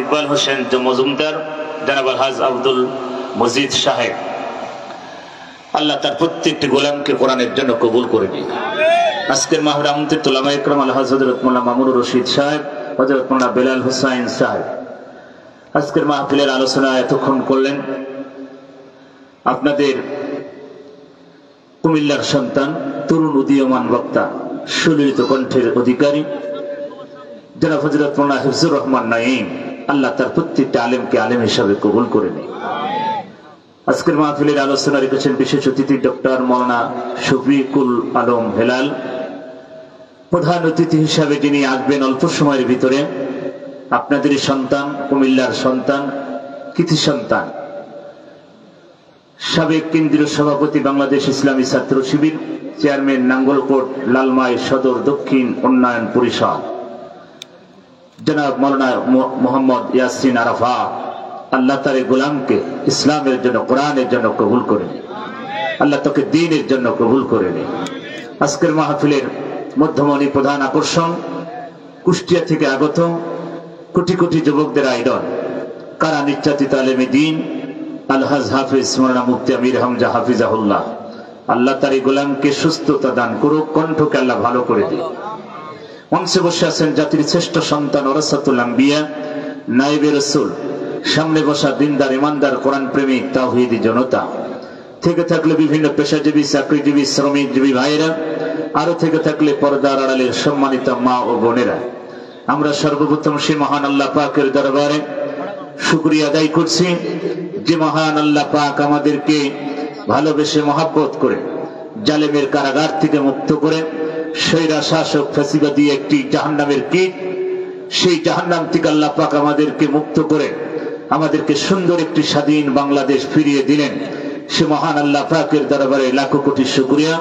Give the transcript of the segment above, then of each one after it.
ইকবাল হোসেন মজুমদার, জনাব আলহাজ আব্দুল মজিদ সাহেব, আল্লাহ তার প্রত্যেকটি গোলামকে কোরআনের জন্য কবুল করে নিন। আজকের মাহফিলে আমন্ত্রিত উলামা ইকরাম আলহাজ হযরত মাওলানা মামুনুর রশিদ সাহেব, হযরত মাওলানা বেলাল হুসাইন সাহেব আজকের মাহফিলের আলোচনা এতক্ষণ করলেন। আপনাদের কুমিল্লার সন্তান, তরুণ উদীয়মান বক্তা, সুললিত কণ্ঠের অধিকারী জনাব হযরত মাওলানা হিফজুর রহমান নাঈম, আল্লাহ তার প্রত্যেকটা আলেমকে আলেম হিসাবে কবুল করে নিন। আজকের মাহফিলের আলোচনা রেখেছেন বিশেষ অতিথি ডক্টর মাওলানা শফিকুল আলম হেলাল। প্রধান অতিথি হিসাবে যিনি আসবেন অল্প সময়ের ভিতরে, আপনাদের সন্তান, কুমিল্লার সন্তান, কৃতি সন্তান, সাবেক কেন্দ্রীয় সভাপতি বাংলাদেশ ইসলামী ছাত্র শিবির, চেয়ারম্যান নাঙ্গলকোট লালমাই সদর দক্ষিণ উন্নয়ন পরিষদ, জনাব মাওলানা মোহাম্মদ ইয়াসিন আরাফাত, আল্লাহ তার গোলামকে ইসলামের জন্য, কোরআনের জন্য কবুল করে নিন। আল্লাহ তাকে দ্বীনের জন্য কবুল করে নিন। আজকের মাহফিলের মধ্যমণি, প্রধান আকর্ষণ, কুষ্টিয়া থেকে আগত কোটি কোটি যুবকদের আইডল, কারা নির্যাতিত আলেমে দ্বীন আলহাজ হাফিজ মাওলানা মুফতি আমির হামজা হাফিজাহুল্লাহ, আল্লাহ তার গোলামকে সুস্থতা দান করুক, কণ্ঠকে আল্লাহ ভালো করে দিন। মঞ্চে বসে আছেন জাতির শ্রেষ্ঠ সন্তান ওরাসাতুল আম্বিয়া, নায়েবে রাসূল, সামনে বসা দিনদার, ইমানদার, কোরআন প্রেমিক, তাওহীদি জনতা, থেকে থাকলে বিভিন্ন পেশাজীবী, চাকরিজীবী, শ্রমিকজীবী ভাইয়েরা, আরো থেকে থাকলে পর্দার আড়ালের সম্মানিত মা ও বোনেরা, আমরা সর্বপ্রথম সে মহান আল্লাহ পাকের দরবারে শুকরিয়া আদায় করছি যে মহান আল্লাহ পাক আমাদেরকে ভালোবেসে মহাব্বত করে জালেমের কারাগার থেকে মুক্ত করে স্বৈরা শাসক ফ্যাসিবাদী একটি জাহান্নামের কীট, সেই জাহান্নাম থেকে আল্লাহ পাক আমাদেরকে মুক্ত করে আমাদেরকে সুন্দর একটি স্বাধীন বাংলাদেশ ফিরিয়ে দিলেন। সে মহান আল্লাহ পাকের দরবারে লাখো কোটি শুকরিয়া।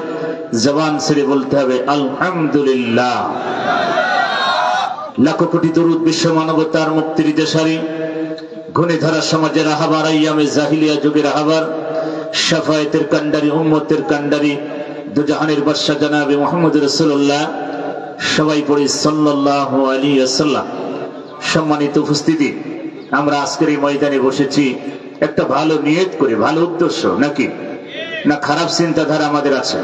জবান ছেড়ে বলতে হবে আলহামদুলিল্লাহ। লাখো কোটি দরুদ বিশ্ব মানবতার মুক্তির দেশারি, ঘুণে ধরা সমাজের রাহাবার, আইয়ামে জাহিলিয়া যুগের রাহাবার, শাফায়েতের কান্ডারি, উম্মতের কান্ডারি, দুজাহানের বাদশা জনাবে মুহাম্মদ রাসূলুল্লাহ, সবাই পড়ি সাল্লাল্লাহু আলাইহি ওয়াসাল্লাম। সম্মানিত উপস্থিতি, আমরা আজকের এই ময়দানে বসেছি একটা ভালো নিয়ত করে, ভালো উদ্দেশ্য, নাকি না খারাপ চিন্তাধারা আমাদের আছে?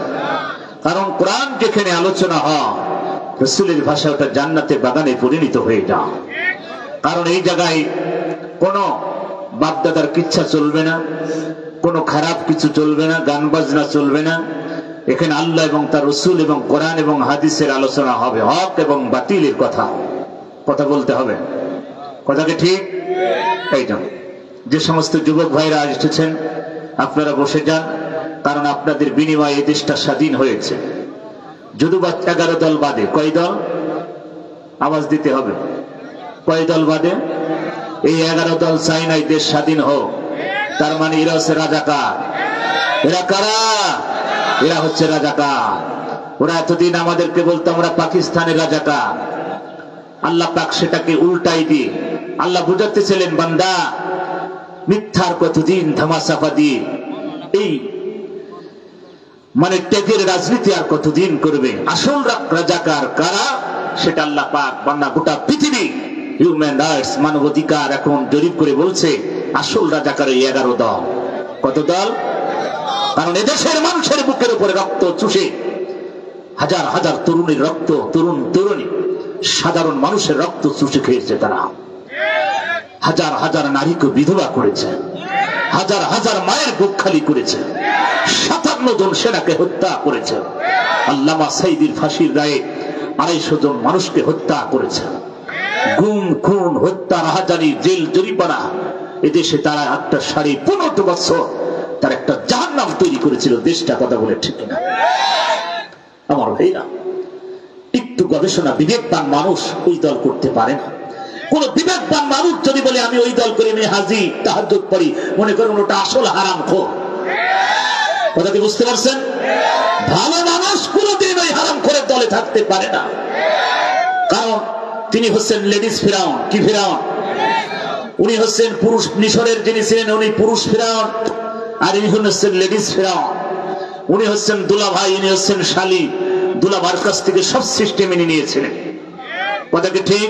কারণ কোরআন যেখানে আলোচনা হয়, রাসূলের ভাষা ওটা জান্নাতের বাগানে পরিণত হয়ে যায়। কারণ এই জায়গায় কোনো বাপদাদার কিচ্ছা চলবে না, কোনো খারাপ কিছু চলবে না, গান বাজনা চলবে না। এখানে আল্লাহ এবং তার রাসূল এবং কোরআন এবং হাদিসের আলোচনা হবে, হক এবং বাতিলের কথা বলতে হবে। কথাকে ঠিক? এই জন্য যে সমস্ত যুবক ভাইরা এসেছেন, আপনারা বসে যান, কারণ আপনাদের বিনিময়ে এই দেশটা স্বাধীন হয়েছে। যদিও 11 দল বাদে, কয় দল? আওয়াজ দিতে হবে। কয় দল বাদে? এই 11 দল চাই নাই দেশ স্বাধীন হোক। তার মানে এরা হচ্ছে রাজাকার। এরা কারা? এরা হচ্ছে রাজাকার। ওরা এতদিন আমাদেরকে বলতো আমরা পাকিস্তানের রাজাকার। আল্লাহ পাক সেটাকে উল্টাই দিয়ে আল্লাহ বুঝাতেছিলেন, বান্দা মিথ্যার কতদিন ধামাচাপা দিয়ে এই মানে ত্যাগের রাজনীতি আর কতদিন করবে? আসল রাজাকার কারা সেটা আল্লাহ পাক, বান্দা গোটা পৃথিবী হিউম্যান রাইটস, মানবাধিকার এখন জরিপ করে বলছে আসল রাজাকার 11 দল। কত দল? কারণ এদেশের মানুষের বুকের উপরে রক্ত চুষে হাজার হাজার তরুণীর রক্ত, তরুণী সাধারণ মানুষের রক্ত চুষে খেয়েছে। তারা হাজার হাজার নারীকে বিধবা করেছে, হাজার হাজার মায়ের বুক খালি করেছে, 57 জন সেনাকে হত্যা করেছে। আল্লামা সাইদির ফাঁসির রায়ে 250 জন মানুষকে হত্যা করেছে। গুম, খুন, হত্যা, রাহাজানি, জেল, জরিমানা, এদেশে তারা একটা 15.5 বছর তার একটা জাহান্নাম তৈরি করেছিল দেশটা। কথা বলে ঠিক না? আমার ভাইরা, একটু গবেষণা, বিবেকবান মানুষ ওই দল করতে পারে না। কোন বিবেকবান মানুষ যদি বলে আমি ওই দল করি, আমি হাজি তাহাজ্জুদ পড়ি, মনে করুন ওটা আসল হারামখোর। কথা কি বুঝতে পারছেন? ভালো মানুষ কোনদিন ওই হারামখোরের দলে থাকতে পারে না। কারণ তিনি হচ্ছেন লেডিস ফিরাউন। কি ফিরাউন? উনি হচ্ছেন পুরুষ মিশরের যিনি ছিলেন, উনি পুরুষ ফিরাউন, আর ইনি হচ্ছেন লেডিস ফিরাউন। উনি হচ্ছেন দুলা ভাই, ইনি হচ্ছেন শালী। দুলা ভাইয়ের কাছ থেকে সব সিস্টেম ইনি নিয়েছিলেন। কথা কি ঠিক?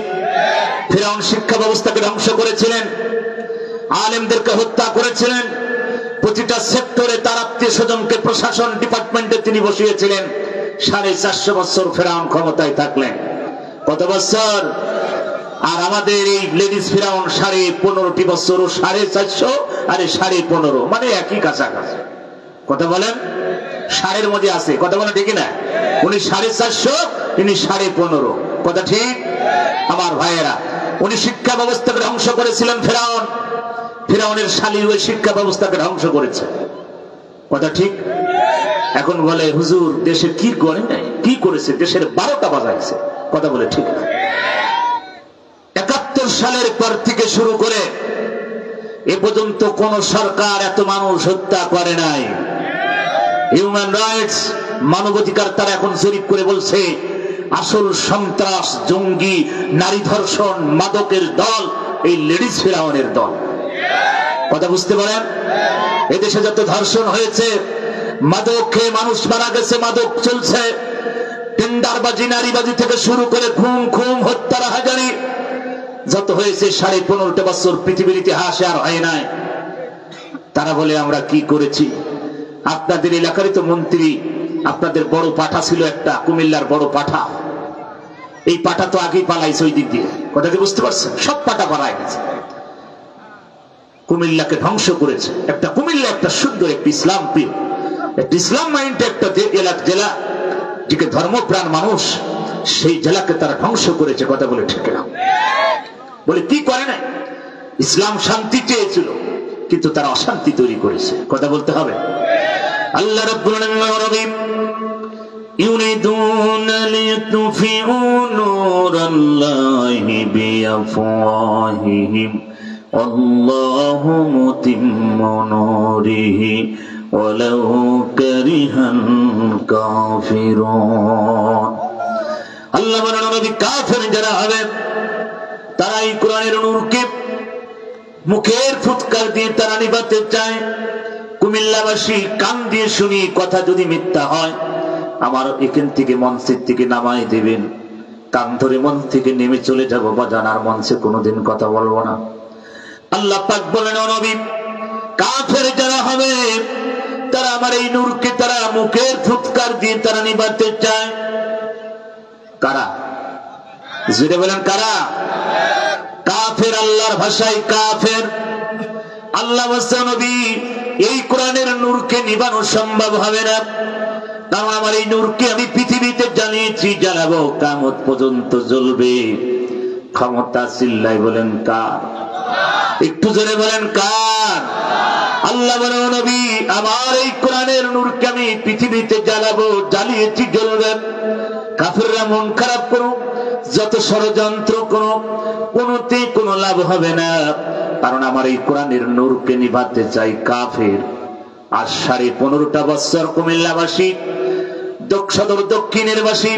ফিরআউন শিক্ষা ব্যবস্থাকে ধ্বংস করেছিলেন, আলেমদেরকে হত্যা করেছিলেন, প্রতিটা সেক্টরে তার আত্মীয় স্বজনকে প্রশাসন ডিপার্টমেন্টে তিনি বসিয়েছিলেন। 450 বছর ফিরআউন ক্ষমতায় থাকলেন। কত বছর? আর আমাদের এই লেডিস ফিরআউন 15.5 বছর, 450 আরে 15.5, মানে একই কাছাকাছি। কথা বলেন, 4.5 মধ্যে আছে। কথা বলেন ঠিক না? উনি 450, ইনি 15.5। কথা ঠিক? আমার ভাইয়েরা, উনি শিক্ষা ব্যবস্থাকে ধ্বংস করেছিলেন ফিরআউন। ফিরআউনের শালী ওই শিক্ষা ব্যবস্থাকে ধ্বংস করেছে। কথা ঠিক? এখন বলে হুজুর দেশে কি করে নাই, কি করেছে? দেশের 12টা বাজাইছে। কথা বলে ঠিক না? 71 সালের পর থেকে শুরু করে এ পর্যন্ত কোন সরকার এত মানুষ হত্যা করে নাই। হিউম্যান রাইটস, মানবাধিকার তারা এখন জরিপ করে বলছে আসল সন্ত্রাস, জঙ্গি, নারী ধর্ষণ, মাদকের দল এই লেডিস ফিরআউনের দল। কথা বুঝতে পারেন? এদেশে যত ধর্ষণ হয়েছে, মাদক খেয়ে মানুষ মারা গেছে, মাদক চলছে, টেন্ডারবাজি, নারীবাজি থেকে শুরু করে খুন, হত্যা, রাহাজানি যত হয়েছে 15.5 বছর পৃথিবীর ইতিহাসে আর হয় নাই। তারা বলে আমরা কি করেছি? আপনাদের এলাকারই তো মন্ত্রী, আপনাদের বড় পাঠা ছিল একটা, কুমিল্লার বড় পাঠা। এই পাঠা তো আগেই পালাইছে ওই দিক দিয়ে। কথা কি বুঝতে পারছেন? সব পাঠা পালায় গেছে, কুমিল্লাকে ধ্বংস করেছে। একটা কুমিল্লা একটা সুন্দর, একটা ইসলাম প্রিয়, একটা ইসলাম মাইন্ড একটা জেলা, যেকে ধর্মপ্রাণ মানুষ, সেই জেলাকে তারা ধ্বংস করেছে। কথা বলে ঠিক না? বলে কি করে না? ইসলাম শান্তি চেয়েছিল, কিন্তু তারা অশান্তি তৈরি করেছে। কথা বলতে হবে। আল্লাহ রাব্বুল আলামিন ইউরিদুনা লিতুফিউ নূরাল্লাহি বিআফওয়াহিহিম আল্লাহু মুতিম্মু নূরিহি ওয়ালাউ কারিহাল কাফিরুন। আল্লাহ বলেন নবী, কাফের যারা হবে তারা এই কোরআনের নূরকে মুখের ফুৎকার দিয়ে তারা নিভাতে চায়। কুমিল্লাবাসী কান দিয়ে শুনি, কথা যদি মিথ্যা হয় আমার এখান থেকে মঞ্চের থেকে নামাই দেবেন, কান ধরে মন থেকে নেমে চলে যাব বাজান, আর মঞ্চে কোনোদিন কথা বলবো না। আল্লাহ পাক বলেন নবী, কাফের যারা হবে তারা আমার এই নূরকে তারা মুখের ফুৎকার দিয়ে তারা নিভাতে চায়। কারা? জুড়ে বলেন কারা? কাফের, আল্লাহর ভাষায় কাফের। আল্লাহ বলছেন নবী, এই কোরআনের নূরকে নিভানো সম্ভব হবে না, কারণ আমার এই নূরকে আমি পৃথিবীতে জ্বালিয়েছি, জ্বালাবো, কিয়ামত পর্যন্ত জ্বলবে। ক্ষমতা চিল্লাই বলেন কার? একটু জোরে বলেন কার? আল্লাহ বলেন নবী, আমার এই কোরআনের নূরকে আমি পৃথিবীতে জ্বালাবো, জ্বালিয়েছি, জ্বলবে। কাফেররা মন খারাপ করুক, যত ষড়যন্ত্র করুক, কোনতে কোনো লাভ হবে না, কারণ আমার এই কোরআনের নূরকে নিভাতে চাই কাফের। আর 15.5 বছর কুমিল্লাবাসী, সদর দক্ষিণের বাসী,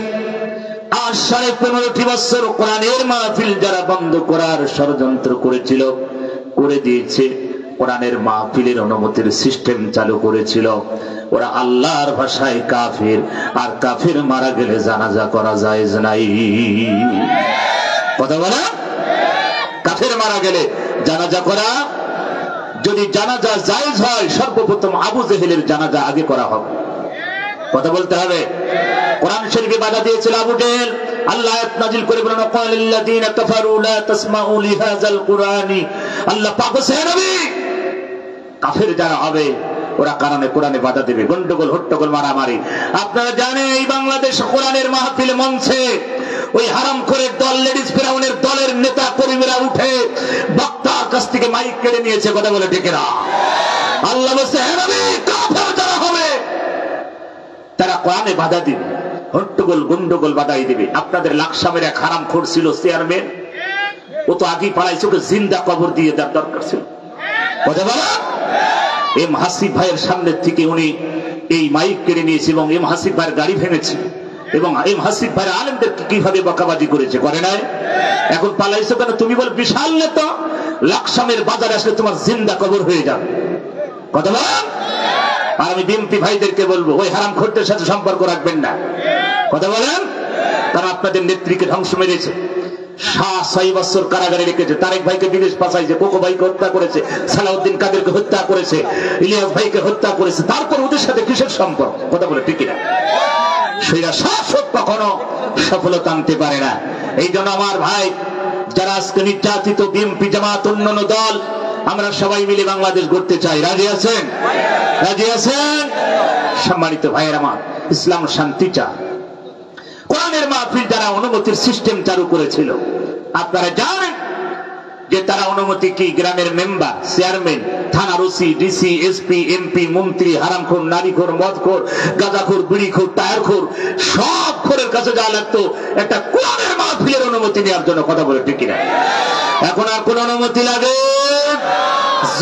আর 15.5 বছর কোরআনের মাহফিল যারা বন্ধ করার ষড়যন্ত্র করেছিল, করে দিয়েছে। কোরআনের মাহফিলের অনুমতির সিস্টেম চালু করেছিল, ওরা আল্লাহর ভাষায় কাফের। আর কাফের মারা গেলে জানাজা করা জায়েজ নাই। কথা বলা? কাফের মারা গেলে জানাজা করা, যদি জানাজা জায়েজ হয় সর্বপ্রথম আবু জেহেলের জানাজা আগে করা হবে। কথা বলতে হবে। কোরআন শরীফে বাধা দিয়েছিল আবু জেহেল। আল্লাহ আয়াত নাযিল করে বলেন ক্বালাল্লাযীনা কাফারু লা তাসমাউ লিহাযাল কুরআনি। আল্লাহ পাক বলেন নবী, কাফের যারা হবে ওরা কারণে কোরআনে বাধা দেবে, গন্ডগোল, হট্টগোল, মারামারি। আপনারা জানেন এই বাংলাদেশ কোরআনের মাহফিল মঞ্চে ওই হারামখোরের দল, লেডিস ফিরাউনের দলের নেতা কর্মীরা উঠে বক্তার কাছ থেকে মাইক কেড়ে নিয়েছে। কথা বলে ঠিক না? আল্লাহ বলছে হে নবী, কাফের যারা হবে তারা কোরআনে বাধা দিবে, হট্টগোল, গন্ডগোল বাধাই দিবে। আপনাদের লাকসামের এক হারামখোর ছিল চেয়ারম্যান, ও তো আগেই পালাইছে, ওকে জিন্দা কবর দিয়ে দেওয়ার দরকার ছিল। কথা বলা? এম হাসিব ভাইয়ের সামনের থেকে উনি এই মাইক কেড়ে নিয়েছে এবং এম হাসিব ভাইয়ের গাড়ি ভেঙেছে এবং এম হাসিব ভাইয়ের আলেমদেরকে কিভাবে বকাবাজি করেছে, করে নাই? এখন পালাইছো কেন? তুমি বল বিশাল নেতা, লাকসামের বাজারে আসলে তোমার জিন্দা কবর হয়ে যাবে। কথা বলা? আর আমি বিএনপি ভাইদেরকে বলবো ওই হারামখোরদের সাথে সম্পর্ক রাখবেন না। কথা বলেন? তারা আপনাদের নেত্রীকে ধ্বংস মেরেছে, শাহ 6 বছর কারাগারে রেখেছে, তারেক ভাইকে বিদেশ পাঠাইছে, কোকো ভাইকে হত্যা করেছে, সালাউদ্দিন কাদেরকে হত্যা করেছে, ইলিয়াস ভাইকে হত্যা করেছে, তারপর ওদের সাথে কিসের সম্পর্ক? কথা বলে ঠিক না? সেটা শাসক কখনো সফলতা আনতে পারে না। এই জন্য আমার ভাই, যারা আজকে নির্যাতিত, বিএনপি, জামাত, অন্যান্য দল, আমরা সবাই মিলে বাংলাদেশ গড়তে চাই। রাজি আছেন? রাজি আছেন? সম্মানিত ভাইয়ের আমার, ইসলাম শান্তি চায়। কোরআনের মাহফিল যারা অনুমতির সিস্টেম চালু করেছিল, আপনারা জানেন যে তারা অনুমতি কি? গ্রামের মেম্বার, চেয়ারম্যান, থানার ওসি, ডিসি, এসপি, এমপি, মন্ত্রী, হারামখোর, নারীখোর, মদখোর, গাঁজাখোর, বিড়িখোর, টায়ারখোর, সব খোরের কাছে যা লাগতো একটা কোরআনের মাহফিলের অনুমতি নেওয়ার জন্য। কথা বলে ঠিক কিনা? এখন আর কোন অনুমতি লাগে?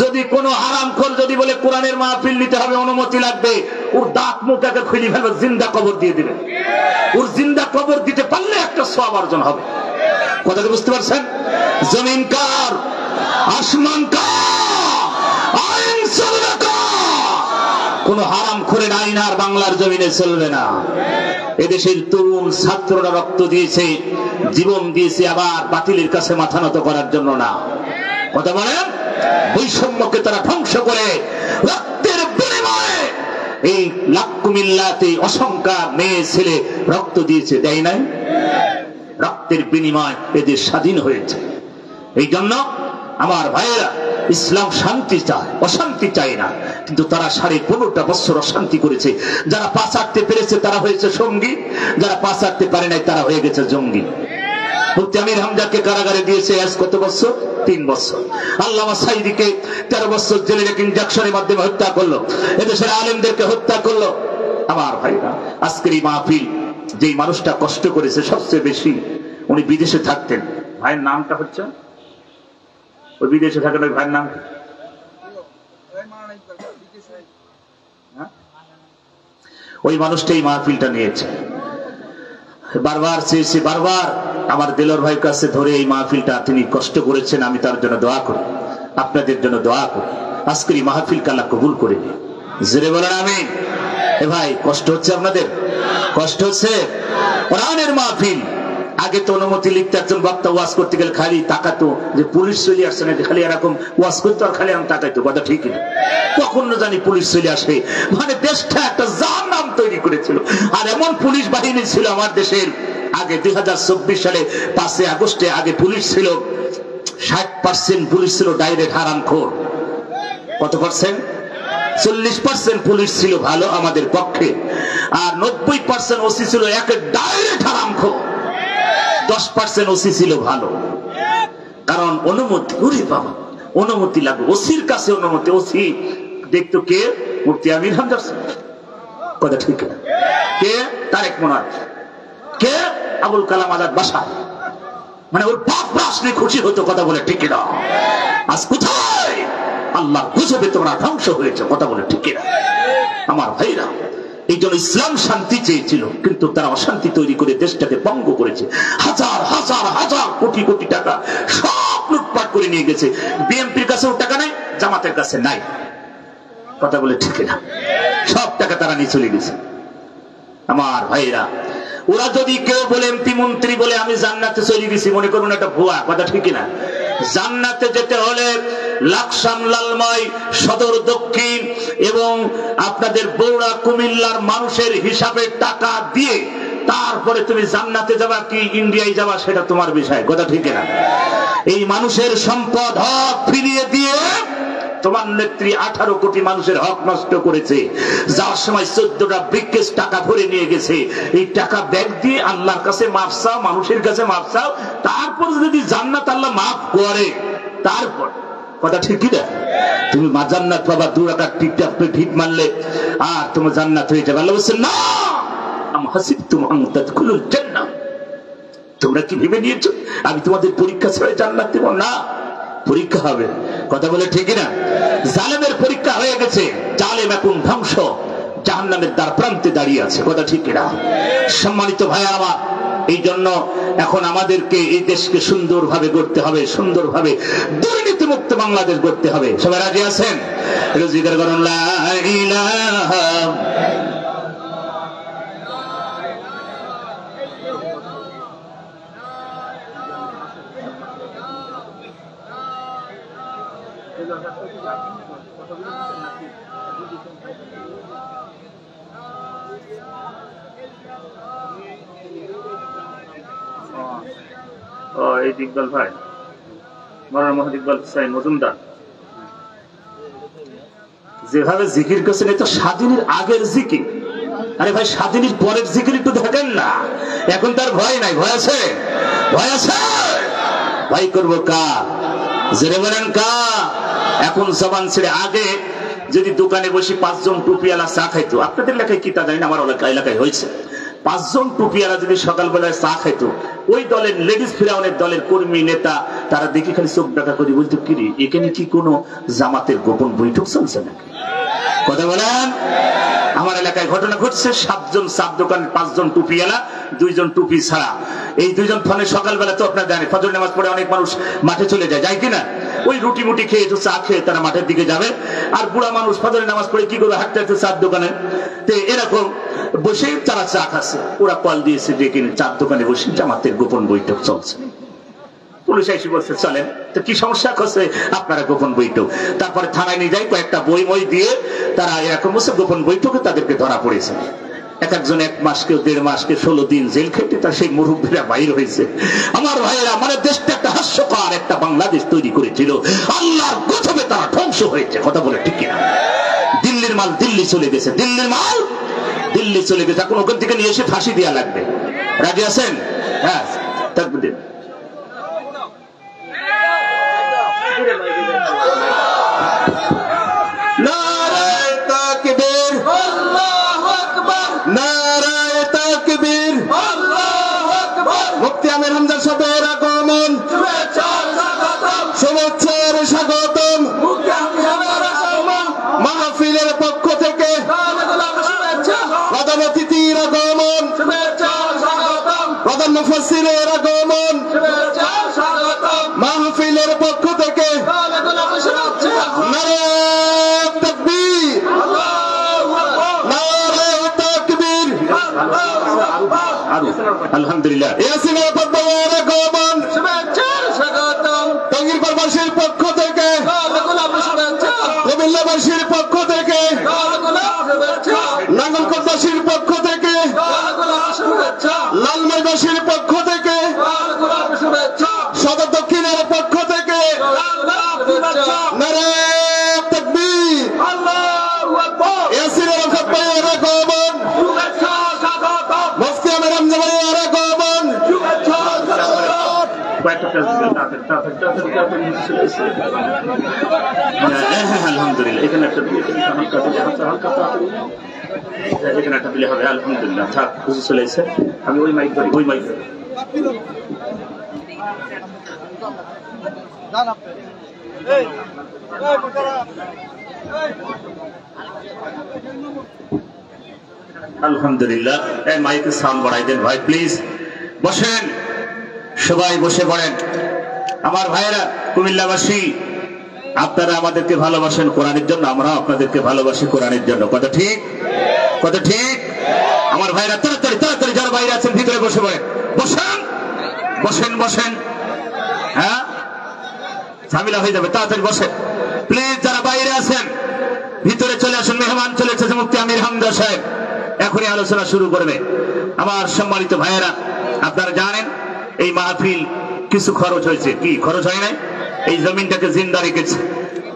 যদি কোন হারামখোর যদি বলে কোরআনের মাহফিল নিতে হবে, অনুমতি লাগবে, ওর দাঁত মুখটাকে খুলে ফেলবে, জিন্দা কবর দিয়ে দিবে। ওর জিন্দা কবর দিতে পারলে একটা সওয়াব অর্জন হবে। কথাটা বুঝতে পারছেন? জমিন কার? আসমান কার? আইন চলবে কার? কোন হারামখোরের আইন আর বাংলার জমিনে চলবে না। এদেশের তরুণ ছাত্ররা রক্ত দিয়েছে, জীবন দিয়েছে, আবার বাতিলের কাছে মাথা নত করার জন্য না। কথা বলেন? বৈষম্যকে তারা ধ্বংস করে রক্তের বিনিময়ে এই লাক্কুমিল্লাতে অসংখ্য মেয়ে ছেলে রক্ত দিয়েছে, দেয় নাই? রক্তের বিনিময় এদের স্বাধীন হয়েছে। এই জন্য আমার ভাইয়েরা, ইসলাম শান্তি চায়, অশান্তি চায় না। কিন্তু তারা 15.5 বছর অশান্তি করেছে। যারা পাশ হাঁটতে পেরেছে তারা হয়েছে সঙ্গী, যারা পাশ হাঁটতে পারে নাই তারা হয়ে গেছে জঙ্গি। মুফতি আমির হামজাকে কারাগারে দিয়েছে আজ কত বছর? 3 বছর। আল্লামা সাঈদীকে 13 বছর জেলে রেখে ইনজেকশনের মাধ্যমে হত্যা করলো। এদেশের আলেমদেরকে হত্যা করলো। আমার ভাইরা, আজকের এই মাহফিল যেই মানুষটা কষ্ট করেছে সবচেয়ে বেশি, উনি বিদেশে থাকতেন। ভাইয়ের নামটা হচ্ছে, ওই বিদেশে থাকেন ওই ভাইয়ের নাম কি? ওই মানুষটা এই মাহফিলটা নিয়েছে। বারবার চেয়েছি, বারবার আমার দেলোয়ার ভাইয়ের কাছে ধরে এই মাহফিলটা তিনি কষ্ট করেছেন, আমি তার জন্য দোয়া করি, আপনাদের জন্য দোয়া করি। আজকের এই মাহফিলকে আল্লাহ কবুল করে নিন। জোরে বলেন আমিন। এ ভাই, কষ্ট হচ্ছে আপনাদের? কষ্ট হচ্ছে? কোরআনের মাহফিল, আগে তো অনুমতি লিখতে একজন বক্তা ওয়াজ করতে গেলে খালি তাকাতো যে পুলিশ চলে আসছে নাকি, খালি এরকম ওয়াজ করতো আর খালি আমি তাকাইতো। কথা ঠিক না? কখন না জানি পুলিশ চলে আসে, মানে দেশটা একটা জাহান্নাম তৈরি করেছিল। আর এমন পুলিশ বাহিনী ছিল আমার দেশের আগে 2024 সালে 5 আগস্টে আগে পুলিশ ছিল 60% পুলিশ ছিল ডাইরেক্ট হারামখোর। কত পার্সেন্ট? 40% পুলিশ ছিল ভালো আমাদের পক্ষে, আর 90% ওসি ছিল একে ডাইরেক্ট হারামখোর। 10% ওসি ছিল ভালো। কারণ অনুমতি, ওরে বাবা, অনুমতি লাগবে ওসির কাছে। অনুমতি ওসি দেখতো কে? মুফতি আমির হামজা। কথা ঠিক না? কে? তারেক মোনার। কে? আবুল কালাম আজাদ বাসা। মানে ওর বাপ রাষ্ট্রে খুশি হতো। কথা বলে ঠিক না? আজ কোথায় আল্লাহ গুজবে তোমরা ধ্বংস হয়েছে। কথা বলে ঠিক না? আমার ভাইরা, এই জন্য ইসলাম শান্তি চেয়েছিল, কিন্তু তারা অশান্তি তৈরি করে দেশটাকে ভঙ্গ করেছে। হাজার হাজার হাজার কোটি কোটি টাকা সব লুটপাট করে নিয়ে গেছে। বিএনপির কাছেও টাকা নাই, জামাতের কাছে নাই। কথা বলে ঠিক না? সব টাকা তারা নিয়ে চলে গেছে। আমার ভাইরা, ওরা যদি কেউ বলে এমপি মন্ত্রী বলে আমি জান্নাতে চলে গেছি, মনে করুন একটা ভুয়া। কথা ঠিক না? জান্নাতে যেতে হলে লাকসাম, লালমাই, সদর দক্ষিণ এবং আপনাদের বগুড়া, কুমিল্লার মানুষের হিসাবে টাকা দিয়ে তারপরে তুমি জান্নাতে যাবা কি ইন্ডিয়ায় যাবা সেটা তোমার বিষয়। কথা ঠিক না? এই মানুষের সম্পদ হক ফিরিয়ে দিয়ে তোমার নেত্রী 18 কোটি মানুষের হক নষ্ট করেছে। যাওয়ার সময় 14টা ব্রিকেজ টাকা ভরে নিয়ে গেছে। এই টাকা ব্যাগ দিয়ে আল্লাহর কাছে মাফ চাও, মানুষের কাছে মাফ চাও, তারপর যদি জান্নাত আল্লাহ মাফ করে তারপর। কথা ঠিক না? তুমি মা জান্নাত পাবা, 2 রাকাত টিকটাক ভিট মারলে আর তোমার জান্নাত হয়ে যাবে। আল্লাহ বলছেন না, আম হাসিবতুম আন তাদখুলুল জান্নাহ, তোমরা কি ভেবে নিয়েছো আমি তোমাদের পরীক্ষা ছাড়া জান্নাত দেব? না, পরীক্ষা হবে। কথা বলে ঠিক না? জালেমের পরীক্ষা হয়ে গেছে। জালেম এখন ধ্বংস, জাহান্নামের দ্বার প্রান্তে দাঁড়িয়ে আছে। কথা ঠিক না? সম্মানিত ভাইয়া আমার, এই জন্য এখন আমাদেরকে এই দেশকে সুন্দরভাবে গড়তে হবে, সুন্দরভাবে দুর্নীতিমুক্ত বাংলাদেশ গড়তে হবে। সবাই রাজি আছেন? জিকির করুন লা ইলাহা এই ইকবাল ভাই, মৌলানা মোহাম্মদ ইকবাল হুসাইন মজুমদার যেভাবে জিকির করছেন এটা স্বাধীনের আগের জিকির। আরে ভাই স্বাধীনের পরের জিকির একটু দেখেন না। এখন তার ভয় নাই। ভয় আছে? ভয় আছে? ভয় করবো কা? জেরে বলেন কা? এখন জবান ছেড়ে। আগে যদি দোকানে বসে 5 জন টুপিওয়ালা চা খাইতো, আপনাদের এলাকায় কি তা জানি না, আমার এলাকায় হয়েছে, 5 জন টুপিওয়ালা যদি সকালবেলায় চা খাইতো, ওই দলের লেডিস ফিরাউনের দলের কর্মী নেতা তারা দেখে খালি চোখ ডাকা করে বলতো, কি রে এখানে কি কোনো জামাতের গোপন বৈঠক চলছে নাকি? কথা বলেন। আমার এলাকায় ঘটনা ঘটছে, 7 জন চার দোকান, 5 জন টুপিওয়ালা, 2 জন টুপি ছাড়া। এই 2 জন ফোনে সকালবেলা তো আপনার জানেন ফজর নামাজ পড়ে অনেক মানুষ মাঠে চলে যায় কিনা? ওই রুটি মুটি খেয়ে একটু চা খেয়ে তারা মাঠের দিকে যাবে। আর বুড়া মানুষ ফজরের নামাজ পড়ে কি করবে, হাঁটতে হাঁটতে চার দোকানে তো এরকম বসে তারা চা খাচ্ছে। ওরা কল দিয়েছে যে কিনা চার দোকানে বসে জামাতের গোপন বৈঠক চলছে। পুলিশ এসে বলছে চলেন, তো কি সমস্যা করছে আপনারা গোপন বৈঠক? তারপরে থানায় নিয়ে যাই, কয়েকটা বই মই দিয়ে তারা এরকম বসে গোপন বৈঠকে তাদেরকে ধরা পড়েছে। এক একজন 1 মাস, কেউ 1.5 মাস, কেউ 16 দিন জেল খেটে তার সেই মুরব্বীরা বাইর হয়েছে। আমার ভাইয়েরা, মানে দেশটা একটা হাস্যকর একটা বাংলাদেশ তৈরি করেছিল, আল্লাহর গজবে তারা ধ্বংস হয়েছে। কথা বলে ঠিক কিনা? দিল্লির মাল দিল্লি চলে গেছে, দিল্লির মাল দিল্লি চলে গেছে। এখন ওখান থেকে নিয়ে এসে ফাঁসি দেওয়া লাগবে। রাজি আছেন? হ্যাঁ, তারপর দিন নারায়ে তাকবীর, আল্লাহু আকবার, নারায়ে তাকবীর, আল্লাহু আকবার। মুফতি আমির হামজা সাহেবের আগমন, শুভেচ্ছা স্বাগতম, শুভেচ্ছার স্বাগতম। মুফতি আমির হামজার আগমন, মাহফিলের পক্ষ থেকে শুভেচ্ছা। প্রধান অতিথির আগমন, শুভেচ্ছা স্বাগতম। প্রধান মুফাসসিরের আগমন, শুভেচ্ছা স্বাগতম। মাহফিলের পক্ষ থেকে শুভেচ্ছা। নারায়ে তাকবীর, আল্লাহু আকবার, নারায়ে তাকবীর, আল্লাহু আকবার। আলহামদুলিল্লাহ। ইয়াসিনের পদ্মার আগমন, শুভেচ্ছা স্বাগতম। টঙ্গীরবাসীর পক্ষ থেকে শুভেচ্ছা। কুমিল্লাবাসীর পক্ষ থেকে শুভেচ্ছা। নাঙ্গলকোটবাসীর পক্ষ থেকে শুভেচ্ছা। লালমাইবাসীর পক্ষ থেকে শুভেচ্ছা। সদর দক্ষিণের পক্ষ থেকে নারায়ে তাকবীর, আল্লাহু আকবার। ইয়াসিনের পদ্মার আগমন, শুভেচ্ছা স্বাগতম। মুফতি আমির হামজা ভাইয়ের আগমন, শুভেচ্ছা স্বাগতম। আলহামদুলিল্লাহ। এখানে একটা এখানে একটা দিলে হবে। আলহামদুলিল্লাহ। থাক, বুঝে চলে এসে আমি ওই মাইক ধরি, ওই মাইক ধরি। আলহামদুলিল্লাহ। এই মাইকের সাউন্ড বাড়াই দেন ভাই প্লিজ। বসেন, সবাই বসে পড়েন। আমার ভাইয়েরা, কুমিল্লাবাসী, আপনারা আমাদেরকে ভালোবাসেন কোরআনের জন্য, আমরা আপনাদেরকে ভালোবাসি কোরআনের জন্য। কথা ঠিক? কথা ঠিক? আমার ভাইরা তাড়াতাড়ি তাড়াতাড়ি যারা বাইরে আছেন ভিতরে বসে পড়েন। বসেন বসেন বসেন। হ্যাঁ, ঝামেলা হয়ে যাবে, তাড়াতাড়ি বসেন প্লিজ। যারা বাইরে আছেন ভিতরে চলে আসুন। মেহমান চলে এসেছে মুফতি আমির হামজা সাহেব, এখনই আলোচনা শুরু করবে। আমার সম্মানিত ভাইয়েরা, আপনারা জানেন এই মাহফিল কিছু খরচ হয়েছে। কি খরচ হয় নাই? এই জমিনটাকে জিন্দা রেখেছে,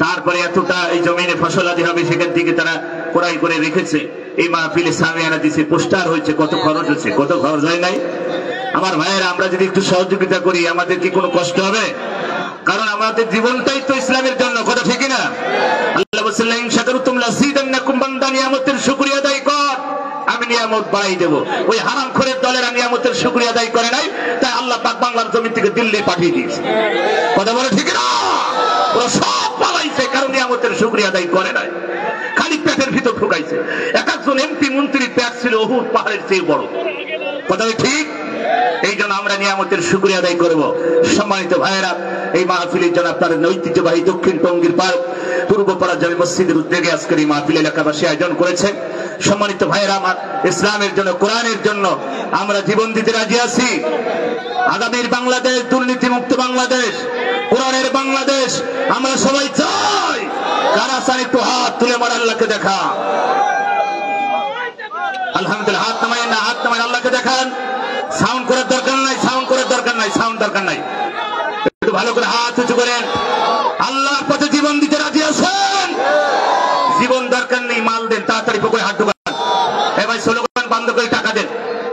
তারপরে এতটা এই জমিনে ফসল আদি হবে সেখান থেকে তারা ক্রয় করে রেখেছে। এই মাহফিলে সামিয়ানা দিছে, পোস্টার হয়েছে, কত খরচ হচ্ছে, কত খরচ হয় নাই? আমার ভাইয়েরা, আমরা যদি একটু সহযোগিতা করি আমাদের কি কোনো কষ্ট হবে? কারণ আমাদের জীবনটাই তো ইসলামের জন্য। কথা ঠিক না? আল্লাহ বলেছেন, ইন শাকারতুম লাযীদান্নাকুম, বান্দা নিয়ামতের শুকরিয়া আদায় কর, আমি নিয়ামত বাড়াই দেব। ওই হারামখোরের দলেরা নিয়ামতের শুকরিয়া আদায় করে নাই, তাই আল্লাহ পাক বাংলার জমিন থেকে দিল্লি পাঠিয়ে দিয়েছে। কথা বলে ঠিক না? ওরা সব পালাইছে, কারণ নিয়ামতের শুকরিয়া আদায় করে নাই, খালি পেটের ভিতর ঢুকাইছে। এক একজন এমপি মন্ত্রীর পেট ছিল উহুদ পাহাড়ের চেয়ে বড়। কথা ঠিক? এই জন্য আমরা নিয়ামতের শুকরিয়া আদায় করব। সম্মানিত ভাইয়েরা, এই মাহফিলের জন্য আপনার ঐতিহ্যবাহী দক্ষিণ টঙ্গীর পার্ক পূর্বপাড়া জামে মসজিদের উদ্যোগে আজকের এই মাহফিল এলাকাবাসী আয়োজন করেছে। সম্মানিত ভাইয়েরা আমার, ইসলামের জন্য, কোরআনের জন্য আমরা জীবন দিতে রাজি আছি। আগামীর বাংলাদেশ দুর্নীতি মুক্ত বাংলাদেশ, কোরআনের বাংলাদেশ আমরা সবাই চাই। কারা চান একটু হাত তুলে আমার আল্লাহকে দেখা। আলহামদুলিল্লাহ, হাত নামাই না, হাত নামাই, আল্লাহকে দেখান। সাউন্ড করার দরকার নাই, সাউন্ড করার দরকার নাই, সাউন্ড দরকার নাই, একটু ভালো করে হাত উঁচু করেন। আল্লাহর পথে জীবন দিতে রাজি আছেন? জীবন দরকার নেই, মাল দেন, তাড়াতাড়ি পুকুরে হাত ঢোকান। ভাই স্লোগান বন্ধ করে টাকা দেন,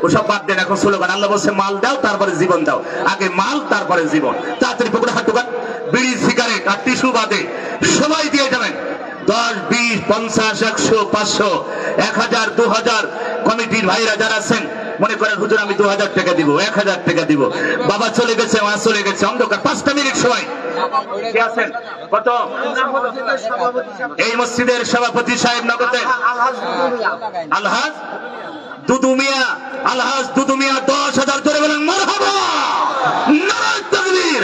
ওসব বাদ দেন, এখন স্লোগান। আল্লাহ বলছে মাল দাও তারপরে জীবন দাও, আগে মাল তারপরে জীবন। তাড়াতাড়ি পুকুরে হাত ঢোকান। বিড়ি, সিগারেট আর টিস্যু বাদে সবাই দিয়ে যাবেন। 10, 20, 50, 100, 500, 1000, 2000 কমিটির ভাইরা যারা আছেন মনে করেন হুজুর আমি 2000 টাকা দিব, 1000 টাকা দিব, বাবা চলে গেছে, মা চলে গেছে, অন্ধকার, 5টা মিনিট সময়। কে আছেন? কত? এই মসজিদের সভাপতি সাহেব নগদে আলহাজ দুদু মিয়া, আলহাজ দুদু মিয়া 10,000 ধরে বলেন মারহাবা, নারায়ে তাকবীর।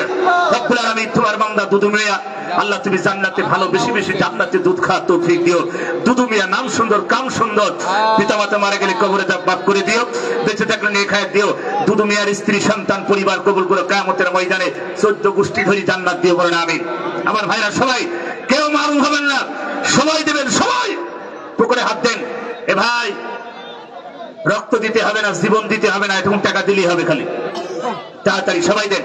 রব্বুল আলামিন তোমার বান্দা দুদু মিয়া, আল্লাহ তুমি জান্নাতে ভালো, বেশি বেশি জান্নাতে দুধ খাওয়ার তৌফিক দিও। দুদু মিয়া নাম সুন্দর, কাম সুন্দর, পিতামাতা মারা গেলে কবরে মাফ করে দিও, বেঁচে থাকলে নেক হায়াত দিও। দুদু মিয়ার স্ত্রী সন্তান পরিবার কবুল করো, কিয়ামতের ময়দানে 14 গোষ্ঠী ধরে জান্নাত দিও, বলেন আমিন। আমার ভাইরা সবাই কেউ মারুম হবেন না, সবাই দেবেন, সবাই পুকুরে হাত দেন। এ ভাই রক্ত দিতে হবে না, জীবন দিতে হবে না, এখন টাকা দিলেই হবে, খালি তাড়াতাড়ি সবাই দেন।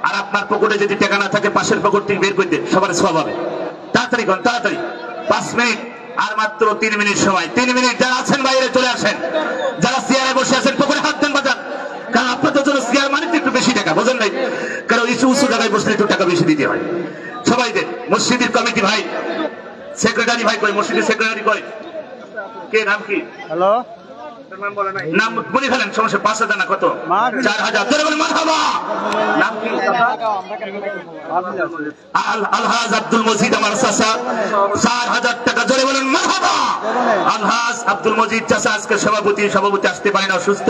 আর আপনার পকেটে যদি টাকা না থাকে পাশের পকেট থেকে বের করে দেন, সবার সব হবে। তাড়াতাড়ি করেন, তাড়াতাড়ি। 5 মিনিট আর মাত্র 3 মিনিট সময়, 3 মিনিট। যারা আছেন বাইরে চলে আসেন, যারা চেয়ারে বসে আছেন পকেটে হাত দেন বাজান, কারণ আপনাদের জন্য চেয়ার মানে একটু বেশি টাকা, বোঝেন নাই? কারণ উঁচু জায়গায় বসলে একটু টাকা বেশি দিতে হয়। সবাই দেন। মসজিদের কমিটি ভাই, সেক্রেটারি ভাই কই? মসজিদের সেক্রেটারি কই? কে, নাম কি? হ্যালো, নাম বলে ফেলেন, সমস্যা। 5,000 না কত? 4,000 ধরে বলেন মারহাবা। নাম কি? আলহাজ আব্দুল মজিদ আমার চাচা, 4,000 টাকা ধরে বলেন মারহাবা। আলহাজ আব্দুল মজিদ চাচা আজকে সভাপতি আসতে পারেন, অসুস্থ,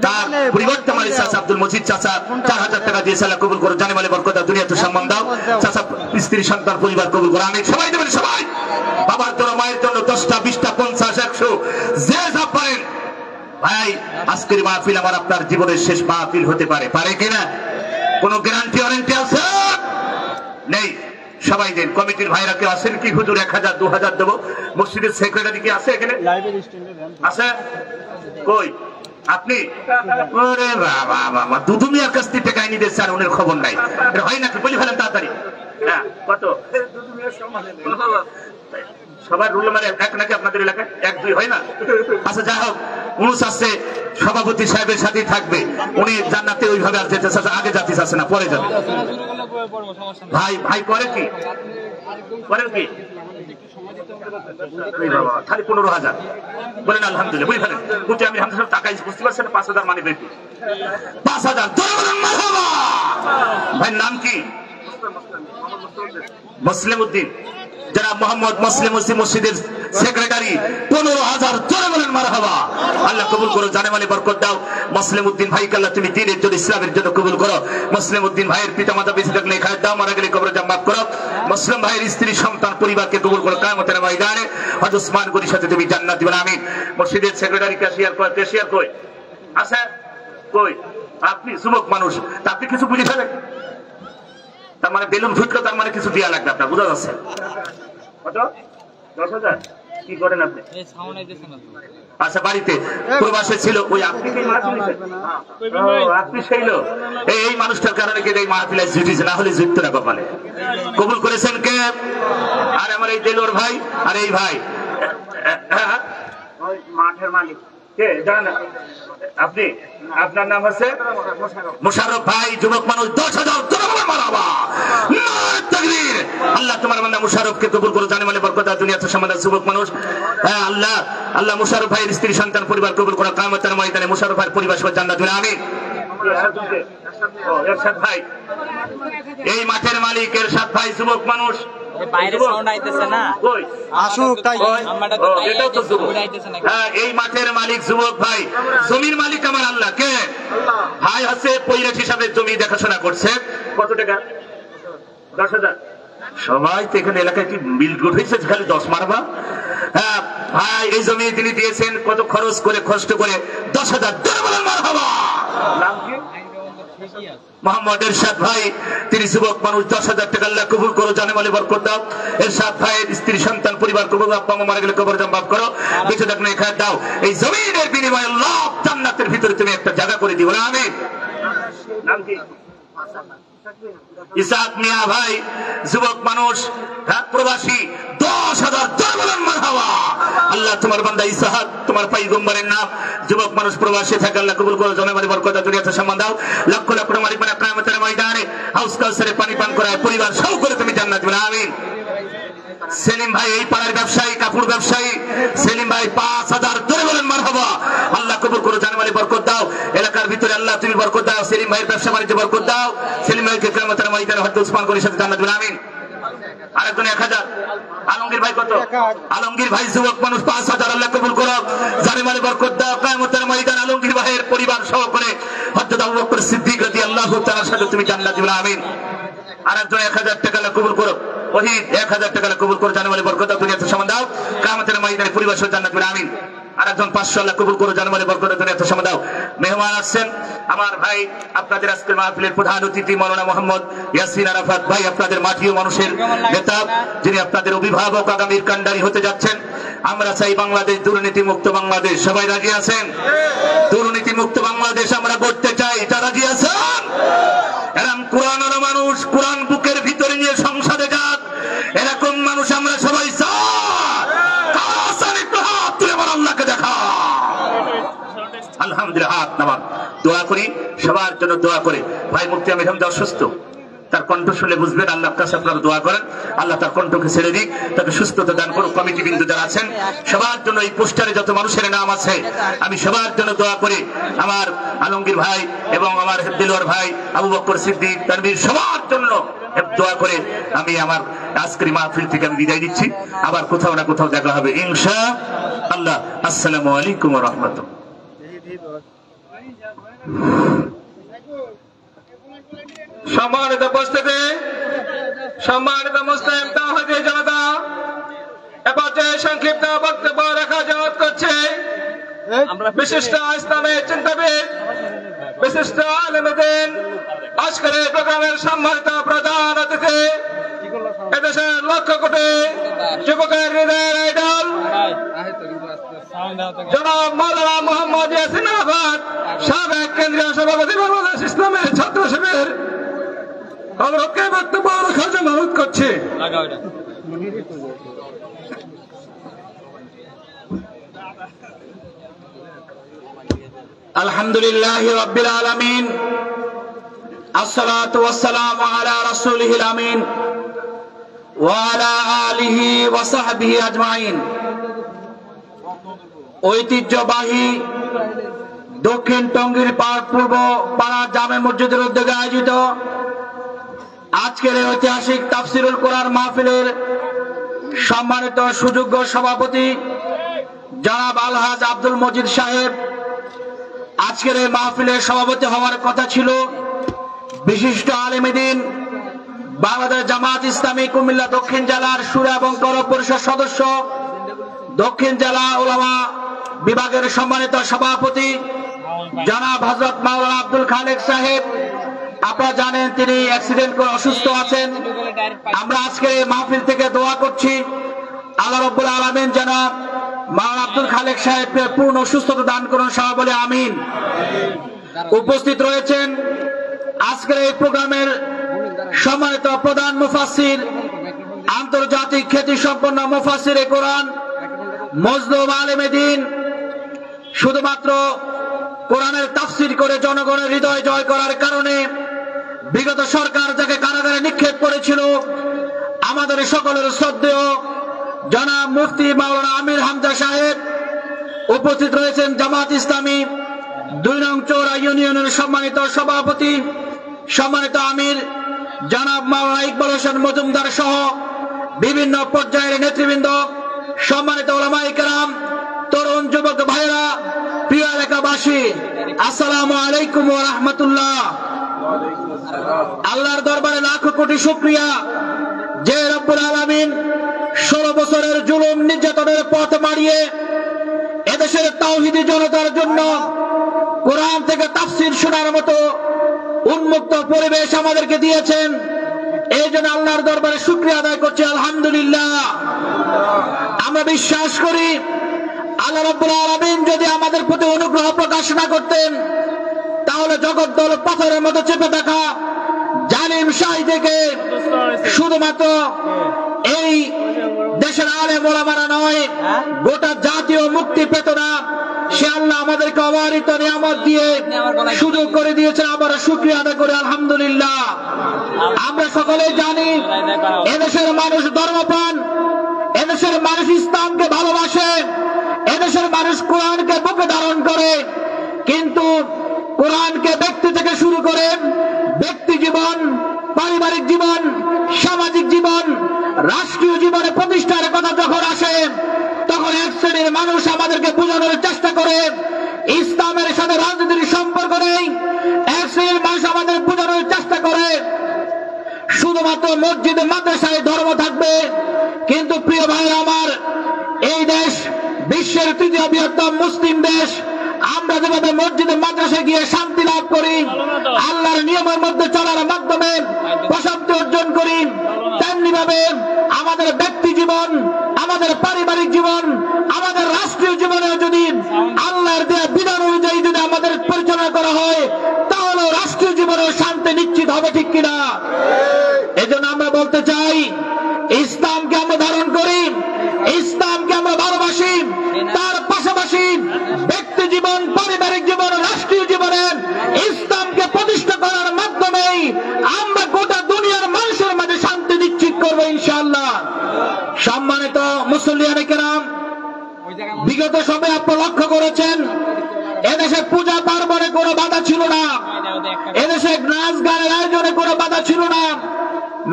তার পরিবর্তে আমার চাচা আব্দুল মজিদ চাচা 4,000 টাকা দিয়ে সালা কবুল করো, জানে মালে বরকত, দুনিয়াতে সম্মান দাও। চাচা স্ত্রী সন্তান পরিবার কবুল করো, আমি সবাই দেবেন, সবাই। বাবার জন্য, মায়ের জন্য 10টা, 20টা, 50, 100 যে যা পারেন। ভাই আজকের মাহফিল আমার আপনার জীবনের শেষ মাহফিল হতে পারে, পারে কিনা? কোন গ্যারান্টি ওয়ারেন্টি আছে? নেই। সবাই দেন। কমিটির ভাইরা কেউ আছেন কি? হুজুর 1000, 2000 দেবো। মসজিদের সেক্রেটারি কি আছে এখানে? আছে কই? আপনি? ওরে বাবা বাবা, দুদু মিয়ার কাছ থেকে টাকা নিয়ে দিচ্ছে আর উনার খবর নাই, হয় নাকি? বলি ফেলেন তাড়াতাড়ি। হ্যাঁ, কত? সবার রুল মানে এক নাকি আপনাদের এলাকায়? 1, 2 হয় না? আচ্ছা যাই হোক, উনুস আছে, সভাপতি সাহেবের সাথেই থাকবে, উনি জান্নাতে ওইভাবে আর যেতে চাচ্ছে, আগে যাতে চাচ্ছে না, পরে যাবে। ভাই ভাই করে কি? করেন কি? খালি 15,000 বলেন আলহামদুলিল্লাহ, বুঝে ফেলেন। বুঝতে আমি হামদুলিল্লাহ টাকা বুঝতে পারছেন না, 5,000 মানে বেশি, 5,000 ভাই। নাম কি? মুসলিম উদ্দিন, যারা মোহাম্মদ মুসলিম মসজিদের সেক্রেটারি, 15,000 জোরে বলেন মারহাবা। আল্লাহ কবুল করো, জানে মালে বরকত দাও। মুসলিম উদ্দিন ভাইকে আল্লাহ তুমি দ্বীনের জন্য, ইসলামের জন্য কবুল করো। মুসলিম উদ্দিন ভাইয়ের পিতা মাতা বেঁচে থাকলে খায় দাও, মারা গেলে কবরে মাফ করো। মুসলিম ভাইয়ের স্ত্রী সন্তান পরিবারকে কবুল করো, কিয়ামতের ময়দানে হযরত ওসমান গনির সাথে তুমি জান্নাত দিবেন, আমিন। মসজিদের সেক্রেটারি ক্যাশিয়ার কই আছে? কই? আপনি যুবক মানুষ, তা আপনি কিছু বুঝে ফেলেন, তার মানে বেলুন ফুটলো, তার মানে কিছু দেওয়া লাগবে আপনার, বোঝা যাচ্ছে? কত? 10,000? কি করেন আপনি? আচ্ছা, বাড়িতে প্রবাসে ছিল, ওই আপনি কি মাহফিল? আপনি সেই লোক, এই মানুষটার কারণে কি এই মাহফিলে জুটিছে, না হলে জুটতো না কপালে। কবুল করেছেন কে? আর আমার এই দেলোর ভাই, আর এই ভাই মাঠের মালিক কে জানেন আপনি? আপনার নাম হচ্ছে মোশাররফ ভাই, যুবক মানুষ, 10,000 মারহাবা, নারায়ে তাকবীর। আল্লাহ তোমার বান্দা মোশাররফকে কবুল করো, জানে মালে বরকত দাও, দুনিয়াতে সম্মান দাও। যুবক মানুষ, হ্যাঁ আল্লাহ আল্লাহ মোশাররফ ভাইয়ের স্ত্রী সন্তান পরিবার কবুল করো, কিয়ামতের ময়দানে মোশাররফ ভাইয়ের পরিবার সহ জান্নাত দিবেন, আমিন। এরশাদ ভাই, এই মাঠের মালিক এরশাদ ভাই, যুবক মানুষ, এই মাঠের মালিক যুবক ভাই, জমির মালিক আমার আল্লাহ। কে? ভাই হচ্ছে পৈরাট হিসাবে জমি দেখাশোনা করছে। কত টাকা? 10,000। সবাই তো এখানে এলাকায় কি মিল গুট হয়েছে, খালি 10 মারবা? হ্যাঁ ভাই, এই জমি তিনি দিয়েছেন কত খরচ করে, কষ্ট করে, 10,000 মারহাবা। নাম কি? মোহাম্মদ এরশাদ ভাই, তিনি যুবক মানুষ, 10,000 টাকা আল্লাহ কবুল করো, জানে মালে বরকত দাও। এরশাদ ভাইয়ের স্ত্রী সন্তান পরিবার কবুল, আব্বা মা মারা গেলে কবর মাফ করো, বেঁচে থাকলে খায় দাও। এই জমিনের বিনিময়ে আল্লাহ জান্নাতের ভিতরে তুমি একটা জায়গা করে দিও, আমিন। নাম কি? ইসাক মিয়া ভাই, যুবক মানুষ, প্রবাসী, 10,000 বলেন মারহাবা। আল্লাহ তোমার বান্দা ইসাহাক, তোমার পয়গম্বরের নাম, যুবক মানুষ প্রবাসী থাকে, আল্লাহ কবুল করো, জমে মারি বরকত দুনিয়াতে সম্মান দাও। লক্ষ লক্ষ মালিক মানে কিয়ামতের ময়দানে হাউস কাউসারে পানি পান করায় পরিবার সহ করে তুমি জান্নাত দিবে, আমিন। সেলিম ভাই, এই পাড়ার ব্যবসায়ী, কাপড় ব্যবসায়ী, সেলিম ভাই 5,000 বলেন মারহাবা। আল্লাহ কবুল করো, জানে মালি বরকত দাও, এলাকার ভিতরে আল্লাহ তুমি বরকত দাও, সেলিম ভাইয়ের ব্যবসা বাণিজ্য বরকত দাও, সেলিম ভাইকে কিয়ামতের ময়দানে হযরত উসমান গনির সাথে জান্নাত দিবে, আমিন। আরেকজন 1,000। আলমগীর ভাই কত? আলমগীর ভাই যুবক মানুষ 5,000, আল্লাহ কবুল করো, জানে মালি বরকত দাও, কিয়ামতের ময়দানে আলমগীর ভাইয়ের পরিবার সহ করে হযরত আবু বকর সিদ্দিক রাদিয়াল্লাহু তাআলার সাথে তুমি জান্নাত দিবে, আমিন। আরেকজন 1,000 টাকা আল্লাহ কবুল করো, ওহিদ 1,000 টাকা আল্লাহ কবুল করো, জানে মালি বরকত দাও, দুনিয়াতে সম্মান দাও, কিয়ামতের ময়দানে পরিবার সহ জান্নাত দিবে, আমিন। আরেকজন 500 আল্লাহ কবুল করো, জানে মালি বরকত দাও, দুনিয়াতে সম্মান দাও। মেহমান আসছেন আমার ভাই, আপনাদের আজকের মাহফিলের প্রধান অতিথি মাওলানা মোহাম্মদ ইয়াসিন আরাফাত ভাই, আপনাদের মাটি ও মানুষের নেতা, যিনি আপনাদের অভিভাবক, আগামীর কান্ডারি হতে যাচ্ছেন। আমরা চাই বাংলাদেশ দুর্নীতি মুক্ত বাংলাদেশ, সবাই রাজি আছেন? দুর্নীতি মুক্ত বাংলাদেশ আমরা করতে চাই, যারা রাজি আছেন? এরকম কোরআনের মানুষ, কোরআন বুকের ভিতরে নিয়ে সংসদে যাক, এরকম মানুষ আমরা সবাই চাই। একটু হাত তুলে আমার আল্লাহকে দেখা। আলহামদুলিল্লাহ, হাত নামান, দোয়া করি, সবার জন্য দোয়া করে। ভাই মুফতি আমির হামজা অসুস্থ, তার কণ্ঠ শুনে বুঝবেন, আল্লাহর কাছে আপনারা দোয়া করেন, আল্লাহ তার কণ্ঠকে ছেড়ে দিক, তাকে সুস্থতা দান করুক। কমিটি বিন্দু যারা আছেন সবার জন্য, এই পোস্টারে যত মানুষের নাম আছে আমি সবার জন্য দোয়া করি। আমার আলমগীর ভাই এবং আমার দিলওয়ার ভাই, আবু বকর সিদ্দিক, তানভীর, সবার জন্য দোয়া করে আমি আমার আজকের মাহফিল থেকে আমি বিদায় দিচ্ছি। আবার কোথাও না কোথাও দেখা হবে ইনশাআল্লাহ। আসসালামু আলাইকুম ওয়া রাহমাতুল্লাহ। সম্মানিত উপস্থিতি, সম্মানিত মুসলিম তাওহীদি জনতা, এ পর্যায়ে সংক্ষিপ্ত বক্তব্য রাখার জন্য করছে বিশিষ্ট ইসলামী চিন্তাবিদ, বিশিষ্ট আলেম দ্বীন, আজকের এই প্রোগ্রামের সম্মানিত প্রধান অতিথি, এদেশের লক্ষ কোটি যুবকের হৃদয়ের আইডল জনাব মাওলানা মোহাম্মদ ইয়াসিন আরাফাত, সাবেক কেন্দ্রীয় সভাপতি, বাংলাদেশ ইসলামের ছাত্র শিবির, হযরতকে বক্তব্য রাখার জন্য অনুরোধ করছি। আলহামদুলিল্লাহি রাব্বিল আলামিন, আসসালাতু ওয়াসসালামু আলা রাসূলিহিল আমিন ওয়া আলা আলিহি ওয়া সাহবিহি আজমাইন। ঐতিহ্যবাহী দক্ষিণ টঙ্গীর পূর্ব পাড়া জামে মসজিদের উদ্যোগে আয়োজিত আজকের এই ঐতিহাসিক তাফসিরুল কোরআন মাহফিলের সম্মানিত সুযোগ্য সভাপতি জনাব আলহাজ আব্দুল মজিদ সাহেব, আজকের এই মাহফিলের সভাপতি হওয়ার কথা ছিল বিশিষ্ট আলেম দ্বীন, বাংলাদেশ জামাত ইসলামী কুমিল্লা দক্ষিণ জেলার সুরা এবং তরফ পরিষদ সদস্য, দক্ষিণ জেলা উলামা বিভাগের সম্মানিত সভাপতি জনাব হযরত মাওলানা আব্দুল খালেক সাহেব। আপনারা জানেন তিনি অ্যাক্সিডেন্ট করে অসুস্থ আছেন। আমরা আজকে এই মাহফিল থেকে দোয়া করছি আল্লাহ রাব্বুল আলামিন যেন মাওলানা আব্দুল খালেক সাহেবকে পূর্ণ সুস্থতা দান করুন, সবাই বলে আমিন। উপস্থিত রয়েছেন আজকের এই প্রোগ্রামের সম্মানিত প্রধান মুফাসসির, আন্তর্জাতিক খ্যাতি সম্পন্ন মুফাসসিরে কোরআন, মজলুম আলেমে দ্বীন, শুধুমাত্র কোরআনের তাফসীর করে জনগণের হৃদয় জয় করার কারণে বিগত সরকার যাকে কারাগারে নিক্ষেপ করেছিল, আমাদের সকলের শ্রদ্ধেয় জনাব মুফতি মাওলানা আমির হামজা সাহেব। উপস্থিত রয়েছেন জামাত ইসলামী 2 নং চৌরা ইউনিয়নের সম্মানিত সভাপতি, সম্মানিত আমির জনাব মাওলানা ইকবাল হোসেন মজুমদার সহ বিভিন্ন পর্যায়ের নেতৃবৃন্দ, সম্মানিত উলামায়ে কেরাম, তরুণ যুবক ভাইরা, প্রিয় এলাকাবাসী, আসসালামু আলাইকুম ওয়া রাহমাতুল্লাহ। আল্লাহর দরবারে লাখো কোটি শুকরিয়া যে রব্বুল আলামিন 16 বছরের জুলুম নির্যাতনের পথ মারিয়ে এদেশের তাওহীদি জনতার জন্য কোরআন থেকে তাফসীর শোনার মতো উন্মুক্ত পরিবেশ আমাদেরকে দিয়েছেন। এই জন্য আল্লাহর দরবারে শুকরিয়া আদায় করছি, আলহামদুলিল্লাহ। আমরা বিশ্বাস করি আল্লাহ রাব্বুল আলামিন যদি আমাদের প্রতি অনুগ্রহ প্রকাশ না করতেন, তাহলে জগদ্দল পাথরের মতো চেপে থাকা জালিম শাহী থেকে শুধুমাত্র এই দেশের আলেম ওলামারা নয়, গোটা জাতীয় মুক্তি পেত না। সে আল্লাহ আমাদেরকে অবারিত নিয়ামত দিয়ে সুযোগ করে দিয়েছেন। আমরা শুকরিয়া আদায় করি, আলহামদুলিল্লাহ। আমরা সকলে জানি এদেশের মানুষ ধর্মপ্রাণ, এদেশের মানুষ ইসলামকে ভালোবাসে, এদেশের মানুষ কোরআনকে বুকে ধারণ করে। কিন্তু কোরআনকে ব্যক্তি থেকে শুরু করে ব্যক্তি জীবন, পারিবারিক জীবন, সামাজিক জীবন, রাষ্ট্রীয় জীবনে প্রতিষ্ঠার কথা যখন আসে, তখন এক শ্রেণীর মানুষ আমাদেরকে বোঝানোর চেষ্টা করে ইসলামের সাথে রাজনীতির সম্পর্ক নেই। এক শ্রেণীর মানুষ আমাদের বোঝানোর চেষ্টা করে শুধুমাত্র মসজিদে মাদ্রাসায় ধর্ম থাকবে। কিন্তু প্রিয় ভাই আমার, এই দেশ বিশ্বের তৃতীয় বৃহত্তম মুসলিম দেশ। আমরা যেভাবে মসজিদে মাদ্রাসায় গিয়ে শান্তি লাভ করি, আল্লাহর নিয়মের মধ্যে চলার মাধ্যমে প্রশান্তি অর্জন করি, তেমনি ভাবে আমাদের ব্যক্তি জীবন, আমাদের পারিবারিক জীবন, আমাদের রাষ্ট্রীয় জীবনে যদি আল্লাহর দেয়া বিধান অনুযায়ী যদি আমাদের পরিচালনা করা হয়, তাহলে রাষ্ট্রীয় জীবনেও শান্তি নিশ্চিত হবে, ঠিক কিনা? এজন্য আমরা বলতে চাই, ইসলামকে আমরা ধারণ করি, ইসলামকে আমরা ভালোবাসি, তার পাশাপাশি ব্যক্তি জীবন, পারিবারিক জীবন, রাষ্ট্রীয় জীবনে ইসলামকে প্রতিষ্ঠা করার মাধ্যমে আমরা গোটা দুনিয়ার মানুষের মাঝে শান্তি নিশ্চিত করবো, ইনশাআল্লাহ। সম্মানিত মুসল্লিয়ানে কেরাম, বিগত সময়ে আপনারা লক্ষ্য করেছেন এদেশে পূজা পার্বণে কোনো বাধা ছিল না, এদেশে নাচ গানের আয়োজনে কোনো বাধা ছিল না,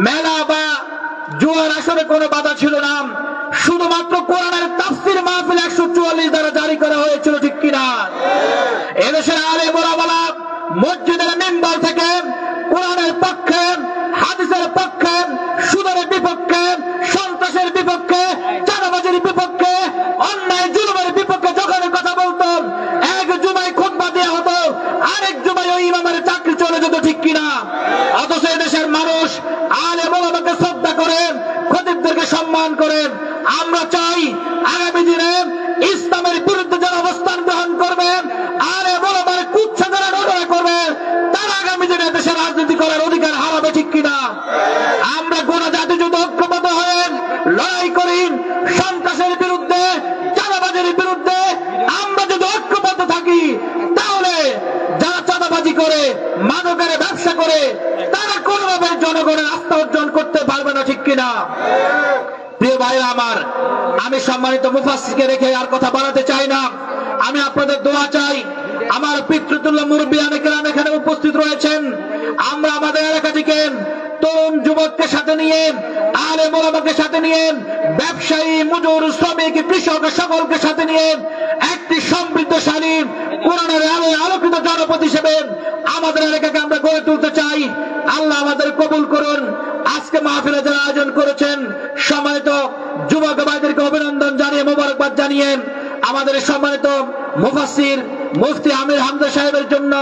মেলা বা জুয়ার আসরে কোনো বাধা ছিল না। শুধুমাত্র কোরআনের তাফসীর মাহফিল 144 দ্বারা জারি করা হয়েছিল, ঠিক কিনা? এদেশের আলেম ওলামা মসজিদের মেম্বার থেকে কোরআনের পক্ষে, হাদিসের পক্ষে, সুদের বিপক্ষে, সন্ত্রাসের বিপক্ষে, চাঁদাবাজির বিপক্ষে, অন্যায় জুলুমের বিপক্ষে যখন কথা বলতো, এক জুমায় খুতবা দেওয়া হতো, আরেক জুমায় ওই ইমামের চাকরি চলে যেত, ঠিক কিনা? অথচ এদেশের মানুষ আলেম ওলামাকে শ্রদ্ধা করে, খতিবদেরকে সম্মান করে। আমরা চাই আগামী দিনে ইসলামের বিরুদ্ধে যারা অবস্থান গ্রহণ করবে, আলেম ওলামার কুচ্ছা যারা নজরে করবে, তারা আগামী দিনে দেশের রাজনীতি করার অধিকার হারাবে, ঠিক কিনা? আমরা গোটা জাতি যদি ঐক্যবদ্ধ হয়ে লড়াই করি সন্ত্রাসের বিরুদ্ধে, চাঁদাবাজির বিরুদ্ধে, আমরা যদি ঐক্যবদ্ধ থাকি, তাহলে যারা চাঁদাবাজি করে, মাদকের ব্যবসা করে, তারা কোনোভাবে জনগণের আস্থা অর্জন করতে পারবে না, ঠিক কিনা? প্রিয় ভাইরা আমার, আমি সম্মানিত মুফাসসিরকে রেখে আর কথা বাড়াতে চাই না। আমি আপনাদের দোয়া চাই। আমার পিতৃতুল্য মুরব্বিয়ানে কেরাম এখানে উপস্থিত রয়েছেন। আমরা আমাদের এলাকা থেকে তরুণ যুবককে সাথে নিয়ে, আলেম ওলামাকে সাথে নিয়ে, ব্যবসায়ী, মজুর, শ্রমিক, কৃষক সকলকে সাথে নিয়ে একটি সমৃদ্ধশালী কোরআনের আলোয় আলোকিত জনপদ হিসেবে আমাদের এলাকাকে আমরা গড়ে তুলতে চাই। আল্লাহ আমাদের কবুল করুন। আজকে মাহফিলে যারা আয়োজন করেছেন সম্মানিত যুবক ভাইদেরকে অভিনন্দন জানিয়ে, মোবারকবাদ জানিয়ে, আমাদের সম্মানিত মুফাসসির মুফতি আমির হামজা সাহেবের জন্য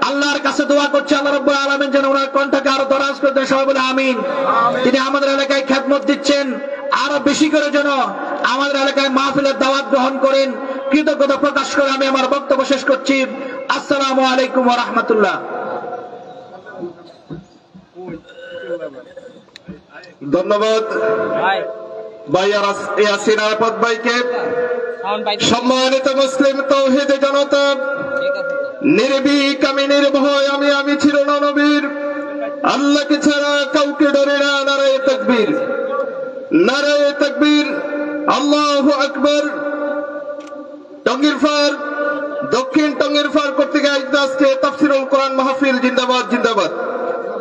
আল্লাহর কাছে দোয়া করছে, আল্লাহ রাব্বুল আলামিন যেন ওনার কণ্ঠকে আরো দরাজ করে দেন, সবাই বলে আমিন। তিনি আমাদের এলাকায় খেদমত দিচ্ছেন, আরো বেশি করে যেন আমাদের এলাকায় মাহফিলের দাওয়াত গ্রহণ করেন। কৃতজ্ঞতা প্রকাশ করে আমি আমার বক্তব্য শেষ করছি। আসসালামু আলাইকুম ওয়া রাহমাতুল্লাহ। ধন্যবাদ ভাই ইয়াসিন আরাফাত ভাইকে। সম্মানিত মুসলিম তাওহীদে জনতা, নির্ভীক আমি নির্ভয়, আমি ছিল না নবীর, আল্লাহকে ছাড়া কাউকে ডরে না। নারায়ে তাকবীর, নারায়ে তাকবীর, আল্লাহু আকবার। টঙ্গীরপাড়, দক্ষিণ টঙ্গীরপাড় কর্তৃক আয়োজিত আজকে তাফসীরুল কোরআন মাহফিল জিন্দাবাদ জিন্দাবাদ।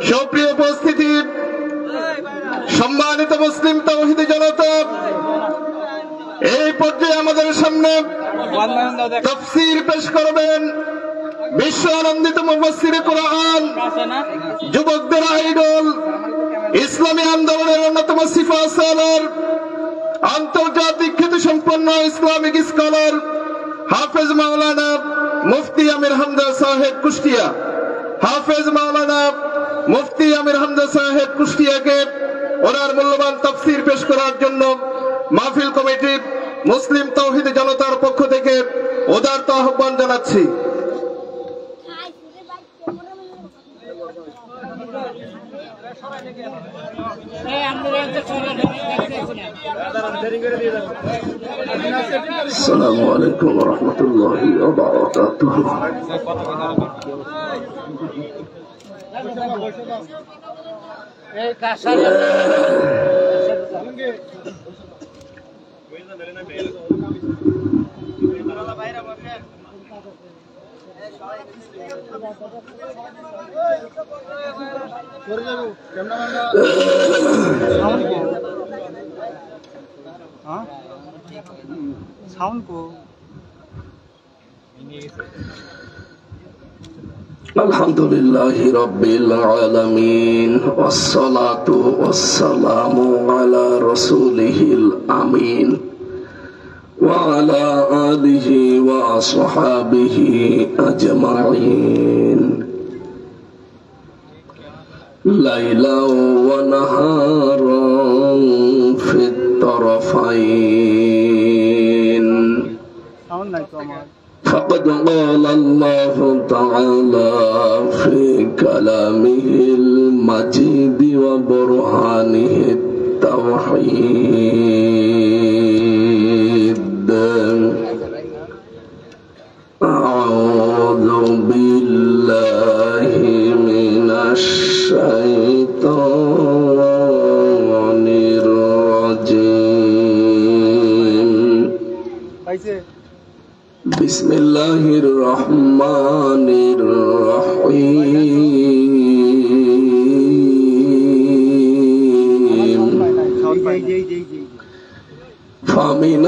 সুপ্রিয় উপস্থিতি, সম্মানিত মুসলিম তাওহীদি জনতা, এই পর্যায়ে আমাদের সামনে তাফসীর পেশ করবেন বিশ্ব আনন্দিত মুফাসসিরে কোরআন, যুবকদের আইডল, ইসলামী আন্দোলনের অন্যতম সিফা সালার, আন্তর্জাতিক খ্যাতিসম্পন্ন ইসলামিক স্কলার হাফেজ মাওলানা মুফতি আমির হামজা সাহেব কুষ্টিয়া। হাফেজ মাওলানা মুফতি আমির হামজা সাহেব কুষ্টিয়াকে ওনার মূল্যবান তাফসীর পেশ করার জন্য মাহফিল কমিটি মুসলিম তাওহীদ জনতার পক্ষ থেকে উদারত আহ্বান জানাচ্ছি। আসসালামু আলাইকুম ওয়া রাহমাতুল্লাহি ওয়া বারাকাতুহু। আলহামদুলিল্লাহি রাব্বিল আলামিন ওয়াসসালাতু ওয়াসসালামু আলা রাসূলিহিল আমিন ওয়া আলা আলিহি ওয়া আসহাবিহি আজমাইন লাইলাও ওয়া নাহারান ফিত তারাফাইন। فقد قال الله تعالى في كلامه المجيد وبرهانه التوحيد. أعوذ بالله من الشيطان الرجيم. بسم الله الرحمن الرحيم. فمن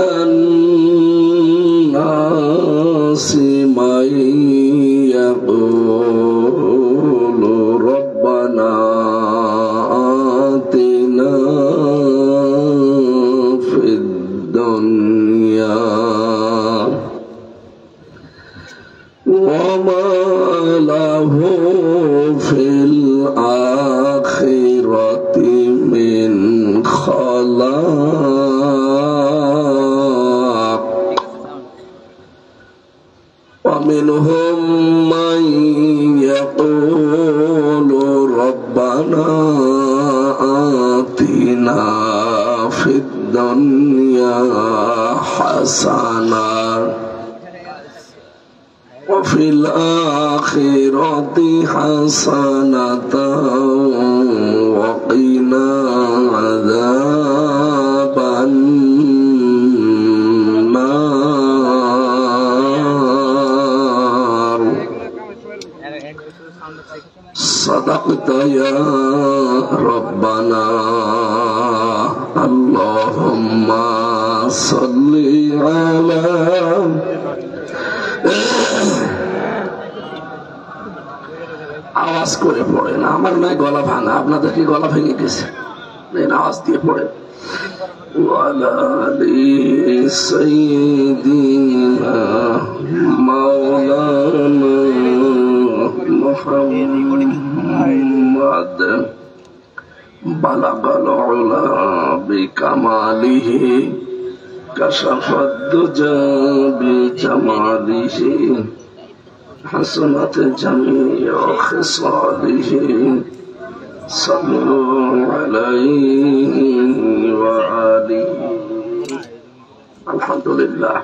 الناس من يقول ربنا آتنا في الدنيا وما له في الآخرة من خلاق. ومنهم من يقول ربنا آتنا في الدنيا حسنة وفي الآخرة حسنة وقنا عذاب النار. صدقت يا ربنا اللهم صل على আওয়াজ করে পড়েন, আমার নয় গলা ভাঙা, আপনাদের কি গলা ভেঙে গেছে? আওয়াজ দিয়ে পড়েন। ওয়ালা আলি সাইয়্যিদিনা মাওলানা মুহাম্মদ বালাগাল উলা বিকামালিহি কাশাফাদ দুজা বিজামালিহি حسنت جميع خصاله صلوا عليه وآله. الحمد لله.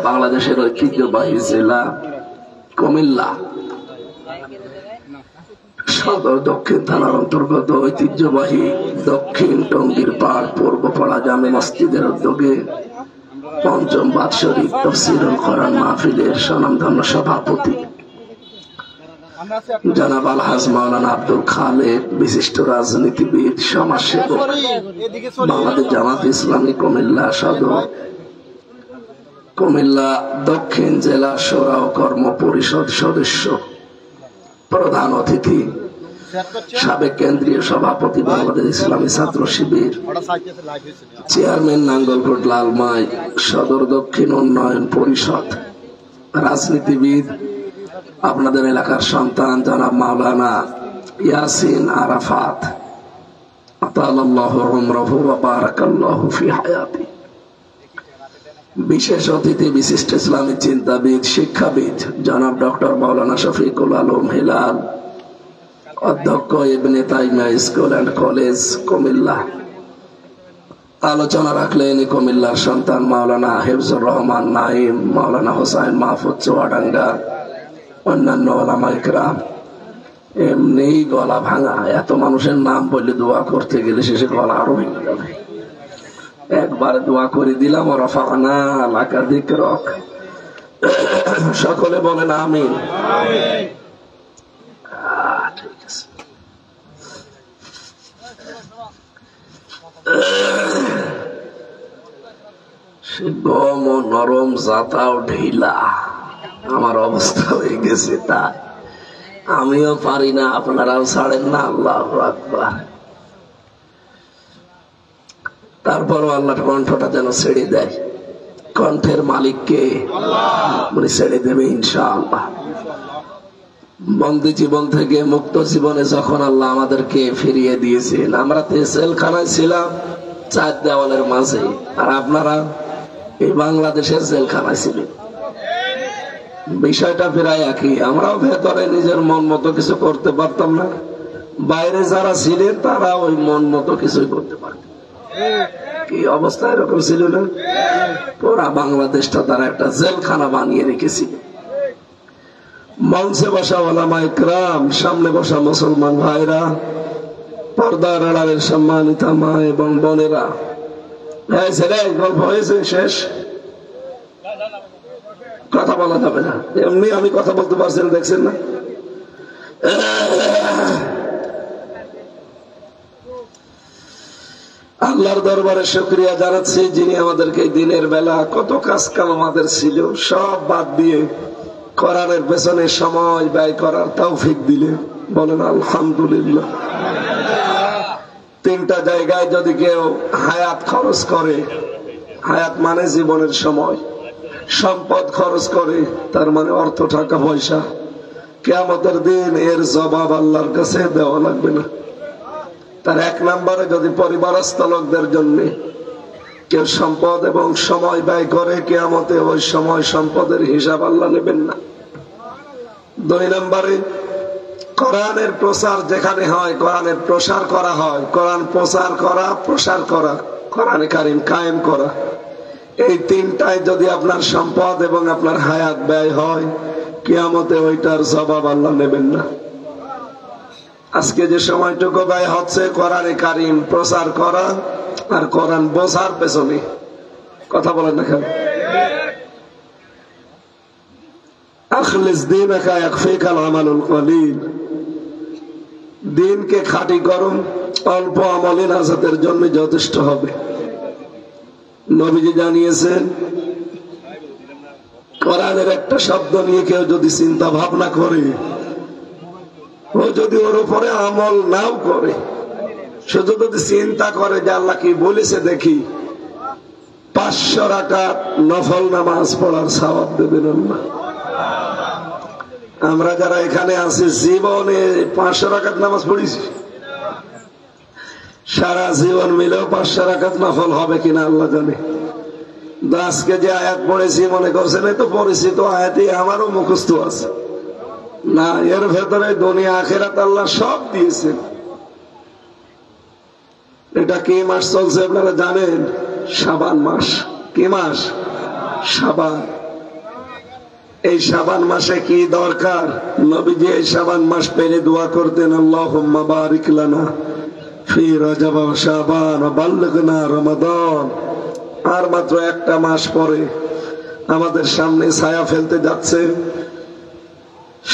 বাংলাদেশের ঐতিহ্যবাহী জেলা কুমিল্লা সদর দক্ষিণ থানার অন্তর্গত ঐতিহ্যবাহী দক্ষিণ টঙ্গীর পাড় পূর্বপাড়া জামে মসজিদের উদ্যোগে পঞ্চম বাৎসরিক তাফসীরুল কোরআন মাহফিলের স্বনামধন্য সভাপতি জনাব আলহাজ মাওলানা আব্দুল খালেক, বিশিষ্ট রাজনীতিবিদ, সমাজসেবক, বাংলাদেশ জামাত ইসলামী কুমিল্লা সদর, কুমিল্লা দক্ষিণ জেলা শোরা ও কর্ম পরিষদ সদস্য, প্রধান অতিথি সাবেক কেন্দ্রীয় সভাপতি বাংলাদেশ ইসলামী ছাত্র শিবির, চেয়ারম্যান নাঙ্গলকোট লালমাই সদর দক্ষিণ উন্নয়ন পরিষদ, রাজনীতিবিদ, আপনাদের এলাকার সন্তান জনাব মাওলানা ইয়াসিন আরাফাত, আতালাল্লাহু উমরাহু ওয়া বারাকাল্লাহু ফি হায়াতি। বিশেষ অতিথি বিশিষ্ট ইসলামী চিন্তাবিদ, শিক্ষাবিদ জনাব ডক্টর মাওলানা শফিকুল আলম হিলাল, অধ্যক্ষ ইবনে তাইমিয়া স্কুল অ্যান্ড কলেজ কুমিল্লা। আলোচনা রাখলেন কুমিল্লার সন্তান মাওলানা হিফজুর রহমান নাইম, মাওলানা হোসাইন মাহফুজ চুয়াডাঙ্গা, অন্যান্য ওলামা ইকরাম। এমনি গলা ভাঙা, এত মানুষের নাম বললে দোয়া করতে গেলে শেষে গলা আরো ভেঙে যাবে। একবারে দোয়া করে দিলাম, রাফা'না লাকা যিকরাক। সকলে বলেন আমিন। ঠিক আছে। সে গম ও নরম, জাতাও ঢিলা, আমার অবস্থা হয়ে গেছে। তাই আমিও পারি না, আপনারাও ছাড়েন না। আল্লাহু আকবার। তারপরও আল্লাহর কণ্ঠটা যেন ছেড়ে দেয়। কণ্ঠের মালিককে উনি ছেড়ে দেবে ইনশাআল্লাহ। বন্দী জীবন থেকে মুক্ত জীবনে যখন আল্লাহ আমাদেরকে ফিরিয়ে দিয়েছেন, আমরা তো জেলখানায় ছিলাম 4 দেওয়ালের মাঝে, আর আপনারা এই বাংলাদেশের জেলখানায় ছিলেন। বিষয়টা প্রায় একই। আমরাও ভেতরে নিজের মন মতো কিছু করতে পারতাম না, বাইরে যারা ছিলেন তারা ওই মন মতো কিছুই করতে পারত। কি অবস্থা এরকম ছিল না? পুরা বাংলাদেশটা তারা একটা জেলখানা বানিয়ে রেখেছিল। মঞ্চে বসা ওলামা ইকরাম, সামনে বসা মুসলমান ভাইরা, পর্দার আড়ালের সম্মানিতা মা এবং বোনেরা, গল্প হয়েছে, শেষ, কথা বলা যাবে না। এমনি আমি কথা বলতে পারছি না, দেখছেন না? আল্লাহর দরবারে শুকরিয়া জানাচ্ছি, যিনি আমাদেরকে দিনের বেলা কত কাজ কাম আমাদের ছিল সব বাদ দিয়ে কোরআনের পেছনে সময় ব্যয় করার তৌফিক দিলেন। বলেন আলহামদুলিল্লাহ। 3টা জায়গায় যদি কেউ হায়াত খরচ করে, হায়াত মানে জীবনের সময়, সম্পদ খরচ করে, তার মানে অর্থ, টাকা পয়সা, কিয়ামতের দিন এর জবাব আল্লাহর কাছে দেওয়া লাগবে না। তার 1 নম্বরে যদি পরিবারস্থ লোকদের জন্য কেউ সম্পদ এবং সময় ব্যয় করে, কিয়ামতে ওই সময় সম্পদের হিসাব আল্লাহ নেবেন না। 2 নম্বরে কোরআনের প্রচার যেখানে হয়, কোরআনের প্রসার করা হয়, কোরআন প্রচার করা, প্রসার করা, কোরআনে কারিম কায়েম করা, এই 3টায় যদি আপনার সম্পদ এবং আপনার হায়াত ব্যয় হয়, কিয়ামতে ওইটার জবাব আল্লাহ নেবেন না। আজকে যে সময়টুকু ব্যয় হচ্ছে কোরআনে কারিম প্রচার করা আর কোরআন বোঝার পেছনে, কথা বলেন না কেন? আখলিস দীনাকা ইয়াকফিকাল আমালুল কলিল। দিনকে খাঁটি করুন, অল্প আমলে নাজাতের জন্য যথেষ্ট হবে। নবীজি জানিয়েছেন, কোরআনের একটা শব্দ নিয়ে কেউ যদি চিন্তা ভাবনা করে, ও যদি ওর উপরে আমল নাও করে, শুধু যদি চিন্তা করে যে আল্লাহ কি বলেছে দেখি, 500 রাকাত নফল নামাজ পড়ার সওয়াব দেবেন আল্লাহ। আমরা যারা এখানে আছি জীবনে 500 রাকাত নামাজ পড়েছি, সারা জীবন মিলেও 500 রাকাত নফল হবে কিনা আল্লাহ জানে। আজকে যে আয়াত পড়েছি মনে করছেন এই তো পরিচিত আয়াতই, আমারও মুখস্থ আছে না। এর ভেতরে দুনিয়া আখিরাত আল্লাহ সব দিয়েছেন। এটা কি মাস চলছে আপনারা জানেন? শাবান মাস। কি মাস? শাবান। এই শাবান মাসে কি দরকার? নবীজি এই শাবান মাস পেলে দোয়া করতেন, আল্লাহুম্মা বারিক লানা ফি রজব ওয়া শাবান ওয়া বাল্লিগনা রমাদান। আর মাত্র 1টা মাস পরে আমাদের সামনে ছায়া ফেলতে যাচ্ছে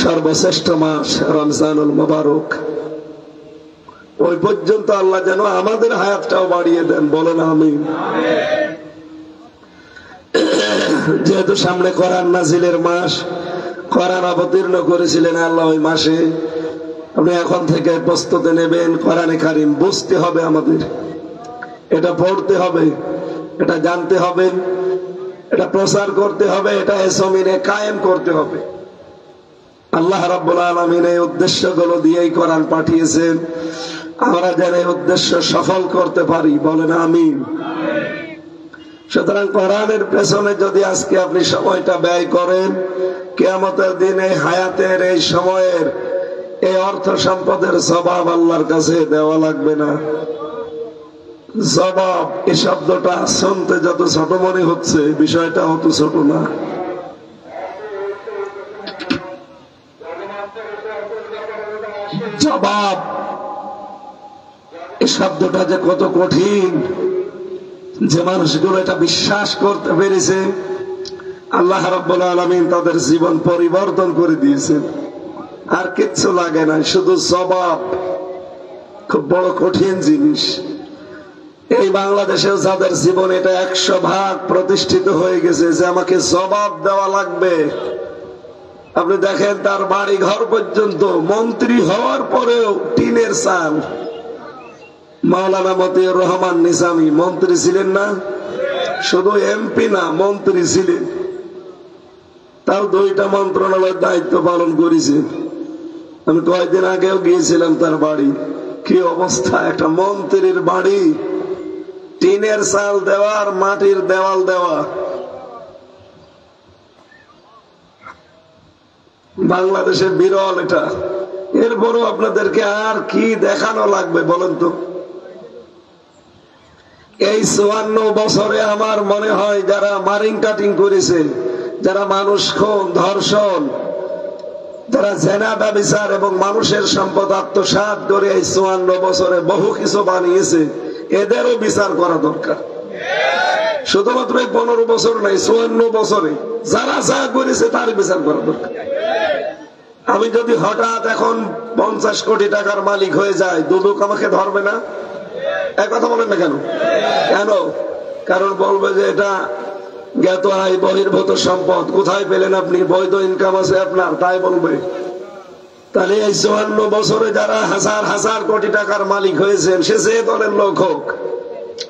সর্বশ্রেষ্ঠ মাস রমজানুল মুবারক। ওই পর্যন্ত আল্লাহ যেন আমাদের হায়াতটাও বাড়িয়ে দেন। বলেন আমিন। যেহেতু সামনে কোরআন নাজিলের মাস, কোরআন অবতীর্ণ করেছিলেন আল্লাহ ওই মাসে, আপনি এখন থেকে প্রস্তুতি নেবেন। কোরআনে কারিম বুঝতে হবে আমাদের, এটা পড়তে হবে, এটা জানতে হবে, এটা প্রচার করতে হবে, এটা জমিনে কায়েম করতে হবে। আল্লাহ রাব্বুল আলামিন এই উদ্দেশ্যগুলো দিয়েই কোরআন পাঠিয়েছেন। আমরা যেন এই উদ্দেশ্য সফল করতে পারি, বলেন আমিন। সুতরাং কোরআনের পেছনে যদি আজকে আপনি সময়টা ব্যয় করেন, কিয়ামতের দিনে হায়াতের এই সময়ের এই অর্থ সম্পদের জবাব আল্লাহর কাছে দেওয়া লাগবে না। জবাব এই শব্দটা শুনতে যত ছোট মনে হচ্ছে, বিষয়টা অত ছোট না। জবাব এই শব্দটা যে কত কঠিন, যে মানুষগুলো এটা বিশ্বাস করতে পেরেছে, আল্লাহ রাব্বুল আলামিন তাদের জীবন পরিবর্তন করে দিয়েছেন। আর কিচ্ছু লাগে না, শুধু জবাব। খুব বড় কঠিন জিনিস। এই বাংলাদেশেও যাদের জীবন এটা 100% প্রতিষ্ঠিত হয়ে গেছে যে আমাকে জবাব দেওয়া লাগবে। আপনি দেখেন তার বাড়ি ঘর পর্যন্ত, মন্ত্রী হওয়ার পরেও টিনের চাল। মাওলানা মতিউর রহমান নিজামী মন্ত্রী ছিলেন না, শুধু এমপি না, মন্ত্রী ছিলেন। তাও 2টা মন্ত্রণালয়ের দায়িত্ব পালন করেছেন। আমি কয়েকদিন আগেও গিয়েছিলাম তার বাড়ি। কি অবস্থা! একটা মন্ত্রীর বাড়ি, টিনের চাল দেওয়া আর মাটির দেওয়াল দেওয়া। বাংলাদেশে বিরল এটা। এরপরও আপনাদেরকে আর কি দেখানো লাগবে বলেন তো? এই 54 বছরে আমার মনে হয় যারা মারিং কাটিং করেছে, যারা মানুষ খুন, ধর্ষণ, যারা জেনা ব্যভিচার এবং মানুষের সম্পদ আত্মসাৎ করে এই 54 বছরে বহু কিছু বানিয়েছে, এদেরও বিচার করা দরকার। শুধুমাত্র 15 বছর নাই, 54 বছরে যারা যা করেছে তার বিচার করা দরকার। আমি যদি হঠাৎ এখন 50 কোটি টাকার মালিক হয়ে যায়, দুদক আমাকে ধরবে না? এক কথা বলেন না কেন? কেন? কারণ বলবে যে এটা জ্ঞাত আয় বহির্ভূত সম্পদ, কোথায় পেলেন আপনি? বৈধ ইনকাম আছে আপনার, তাই বলবে। তাহলে এই 54 বছরে যারা হাজার হাজার কোটি টাকার মালিক হয়েছেন, সে যে দলের লোক হোক,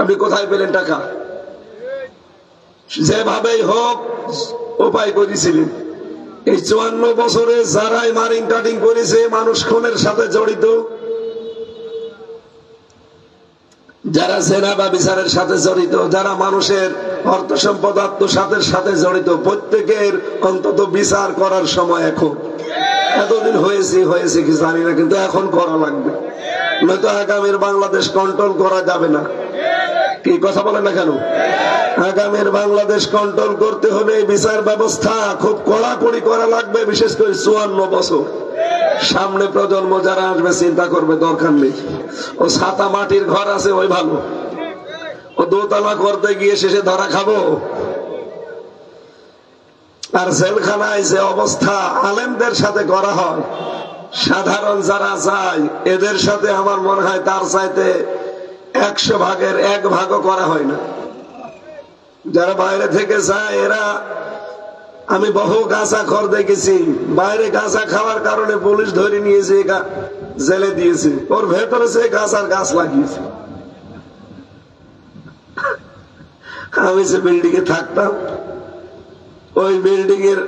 আপনি কোথায় পেলেন টাকা? যেভাবেই হোক উপায় করেছিলেন। এই 54 বছরে যারাই মারিং কাটিং করেছে, মানুষ খুনের সাথে জড়িত, যারা জেনা বা বিচারের সাথে জড়িত, যারা মানুষের অর্থ সম্পদ আত্মসাতের সাথে জড়িত, প্রত্যেকের অন্তত বিচার করার সময় এখন। এতদিন হয়েছে কি জানি না, কিন্তু এখন করা লাগবে, নয়তো আগামীর বাংলাদেশ কন্ট্রোল করা যাবে না। কি কথা বলে না কেন? আগামীর বাংলাদেশ কন্ট্রোল করতে হলে বিচার ব্যবস্থা খুব কড়াকড়ি করা লাগবে, বিশেষ করে 54 বছর। সামনে প্রজন্ম যারা আসবে চিন্তা করবে, দরকার নেই। ও ছাতা মাটির ঘর আছে ওই ভালো, ও দোতলা করতে গিয়ে শেষে ধরা খাবো। আর জেলখানায় যে অবস্থা আলেমদের সাথে করা হয়, সাধারণ যারা যায় এদের সাথে আমার মনে হয় তার চাইতে 100 ভাগের 1 ভাগও করা হয় না। যারা বাইরে থেকে যায় এরা, আমি বহু গাঁজা খর দেখেছি, বাইরে গাঁজা খাওয়ার কারণে পুলিশ ধরে নিয়েছে, জেলে দিয়েছে, ওর ভেতরে সে গাঁজার গাছ লাগিয়েছে। আমি যে বিল্ডিং এ থাকতাম, ওই বিল্ডিং এর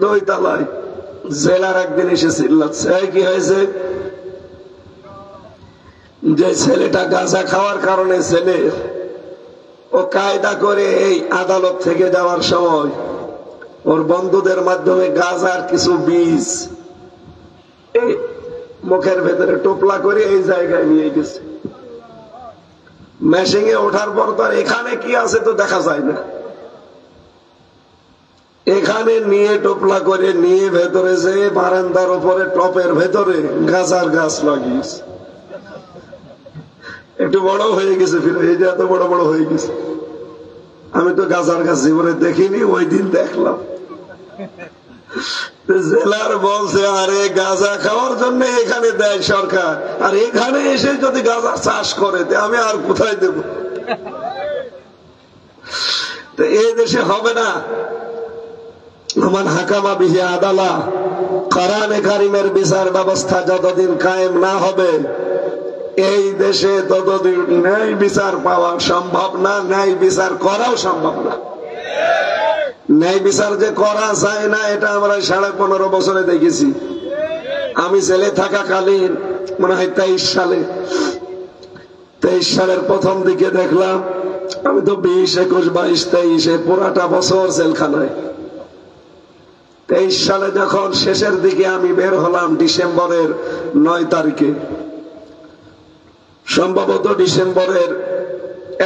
2 তলায় জেলার একদিন এসে চিল্লাচ্ছে, কি হয়েছে? যে ছেলেটা গাঁজা খাওয়ার কারণে ছেলে, ও কায়দা করে এই আদালত থেকে যাওয়ার সময় ওর বন্ধুদের মাধ্যমে গাঁজার কিছু বীজ এই মুখের ভেতরে টোপলা করে এই জায়গায় নিয়ে গেছে। মেশিনে ওঠার পর তো এখানে কি আছে তো দেখা যায় না, এখানে নিয়ে টোপলা করে নিয়ে ভেতরে যে বারান্দার উপরে টপের ভেতরে গাঁজার গাছ লাগিয়েছে। একটু বড় হয়ে গেছে, ফিরে এই যে এত বড় বড় হয়ে গেছে। আমি তো গাঁজার গাছ জীবনে দেখিনি, ওই দিন দেখলাম। জেলার বলছে, আরে গাঁজা খাওয়ার জন্য এখানে দেয় সরকার, আর এখানে এসে যদি গাঁজা চাষ করে আমি আর কোথায় দেব? তো এই দেশে হবে না। আমার হাকামা বিহি আদালা, কোরআনে কারিমের বিচার ব্যবস্থা যতদিন কায়েম না হবে, এই দেশে ততদিন ন্যায় বিচার পাওয়া সম্ভব না, ন্যায় বিচার করাও সম্ভব না। ন্যায় বিচার যে করা যায় না এটা আমরা 15.5 বছরে দেখেছি। আমি জেলে থাকাকালীন মনে হয় 23 সালের প্রথম দিকে দেখলাম, আমি তো 20, 21, 22, 23 পুরাটা বছর জেলখানায়। 23 সালে যখন শেষের দিকে আমি বের হলাম ডিসেম্বরের 9 তারিখে, সম্ভবত ডিসেম্বরের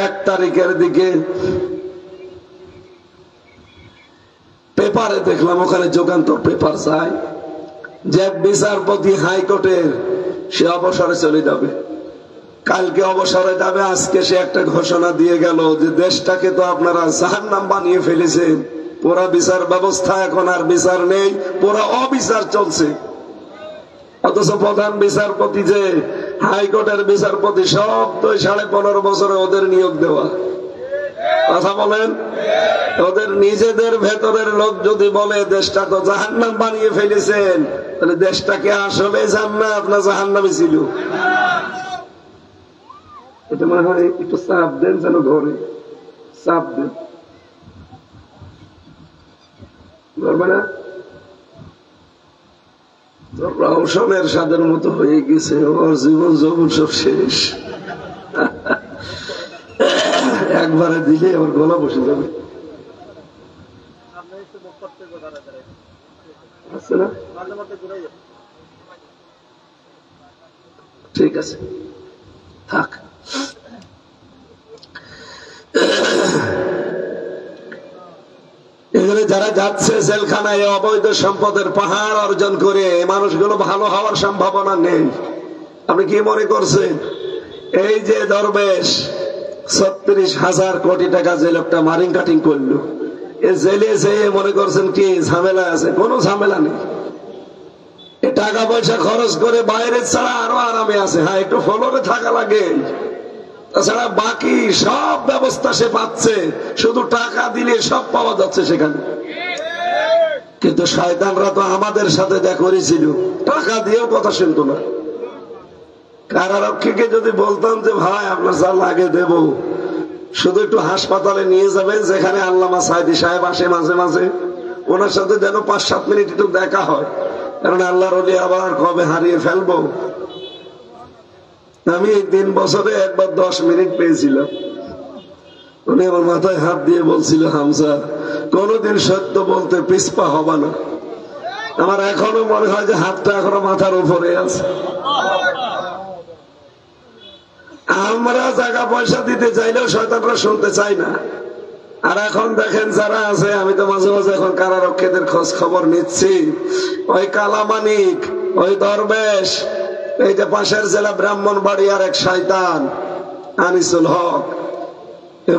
1 তারিখের দিকে পেপারে দেখলাম, ওখানে যুগান্তর পেপার চাই যে বিচারপতি হাইকোর্টের সে অবসরে চলে যাবে, কালকে অবসরে যাবে। আজকে সে একটা ঘোষণা দিয়ে গেল যে দেশটাকে তো আপনারা জাহান্নাম বানিয়ে ফেলেছেন, পুরা বিচার ব্যবস্থা এখন আর বিচার নেই, পুরা অবিচার চলছে। অথচ প্রধান বিচারপতি যে হাইকোর্টের বিচারপতি সব তো 15.5 বছরে ওদের নিয়োগ দেওয়া। কথা বলেন, ওদের নিজেদের ভেতরের লোক যদি বলে দেশটা তো জাহান্নাম বানিয়ে ফেলেছেন, তাহলে দেশটাকে আসলে জান্নাত না জাহান্নামে ছিল? এটা মনে হয় একটু চাপ দেন, যেন ঘরে চাপ দেন, ধরবে না? রওশনের স্বাদের মতো হয়ে গেছে, ওর জীবন যৌবন সব শেষ। একবারে দিলে ওর গলা বসে যাবে। ঠিক আছে, থাক। এখানে যারা যাচ্ছে জেলখানায় অবৈধ সম্পদের পাহাড় অর্জন করে, মানুষগুলো ভালো হওয়ার সম্ভাবনা নেই। আপনি কি মনে করছেন এই যে দরবেশ 36,000 কোটি টাকা যে লোকটা মারিং কাটিং করলো, এ জেলে যেয়ে মনে করছেন কি ঝামেলা আছে? কোনো ঝামেলা নেই। এ টাকা পয়সা খরচ করে বাইরে ছাড়া আরো আরামে আছে। হ্যাঁ, একটু ফ্লোরে থাকা লাগে, তাছাড়া বাকি সব ব্যবস্থা সে পাচ্ছে, শুধু টাকা দিলে সব পাওয়া যাচ্ছে সেখানে। কিন্তু শয়তানরা তো আমাদের সাথে যা করেছিল, টাকা দিয়েও কথা শুনতো না। কারারক্ষীকে যদি বলতাম যে ভাই আপনার যা লাগে দেব, শুধু একটু হাসপাতালে নিয়ে যাবেন যেখানে আল্লামা সাইদি সাহেব আসে মাঝে মাঝে, ওনার সাথে যেন 5-7 মিনিট একটু দেখা হয়, কারণ আল্লাহর ওলি আবার কবে হারিয়ে ফেলবো। আমি 3 বছরে একবার 10 মিনিট পেয়েছিলাম। উনি আমার মাথায় হাত দিয়ে বলছিল, হামজা কোনদিন সত্য বলতে পিছপা হবা না। আমার এখনো মনে হয় যে হাতটা এখনো মাথার উপরে আছে। আমরা টাকা পয়সা দিতে চাইলেও শয়তানরা শুনতে চাই না। আর এখন দেখেন যারা আছে, আমি তো মাঝে মাঝে এখন কারারক্ষীদের খোঁজ খবর নিচ্ছি, ওই কালামানিক, ওই দরবেশ, এই যে পাশের জেলা ব্রাহ্মণবাড়িয়ার এক শয়তান আনিসুল হক,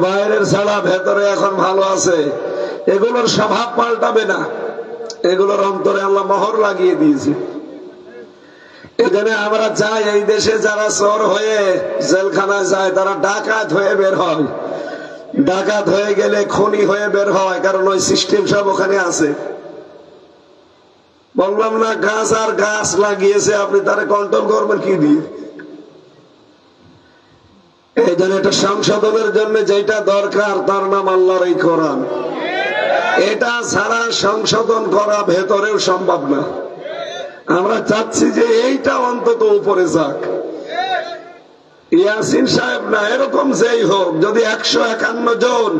বাইরের ছাড়া ভেতরে এখন ভালো আছে। এগুলোর স্বভাব পাল্টাবে না, এগুলোর অন্তরে আল্লাহ মোহর লাগিয়ে দিয়েছে। এখানে আমরা চাই এই দেশে যারা চোর হয়ে জেলখানায় যায় তারা ডাকাত হয়ে বের হয়, ডাকাত হয়ে গেলে খুনি হয়ে বের হয়, কারণ ওই সিস্টেম সব ওখানে আছে। বললাম না, গাছ আর গাছ লাগিয়েছে, আপনি তারা কন্ট্রোল করবেন কি দিয়ে? এই জন্য এটা সংশোধনের জন্য যেটা দরকার তার নাম আল্লাহর এই কোরআন। এটা ছাড়া সংশোধন করা ভেতরেও সম্ভব না। আমরা চাচ্ছি যে এইটা অন্তত উপরে যাক। ইয়াসিন সাহেব না, এরকম যেই হোক, যদি 151 জন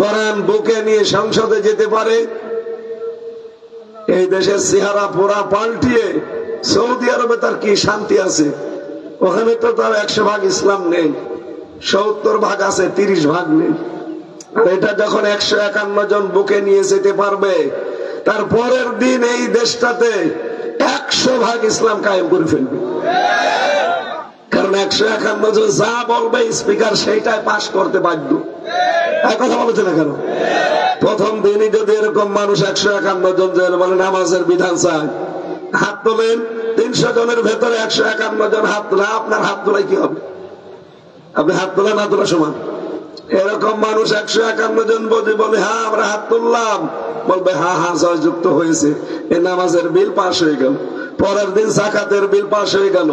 কোরআন বুকে নিয়ে সংসদে যেতে পারে, এই দেশের চেহারা পুরা পাল্টিয়ে, সৌদি আরবে তার কি শান্তি আছে? ওখানে তো তার 100 ভাগ ইসলাম নেই, 70 ভাগ আছে, 30 ভাগ নেই। আর এটা যখন 151 জন বুকে নিয়ে যেতে পারবে, তার পরের দিন এই দেশটাতে 100 ভাগ ইসলাম কায়েম করে ফেলবে। কারণ 151 জন যা বলবে স্পিকার সেইটাই পাশ করতে বাধ্য। কথা বলেছে না কেন? প্রথম দিনই যদি এরকম মানুষ 151 জন বলে নামাজের বিধান চায়, হাত তোলেন। 300 জনের ভেতরে 151 জন হাত তোলা, আপনার হাত তোলাই কি হবে? আপনি হাত তোলা না তোলা সমান। এরকম মানুষ 151 জন বলে হ্যাঁ আমরা হাত তুললাম, বলবে হ্যাঁ হ্যাঁ জয়যুক্ত হয়েছে, এ নামাজের বিল পাশ হয়ে গেল। পরের দিন যাকাতের বিল পাশ হয়ে গেল,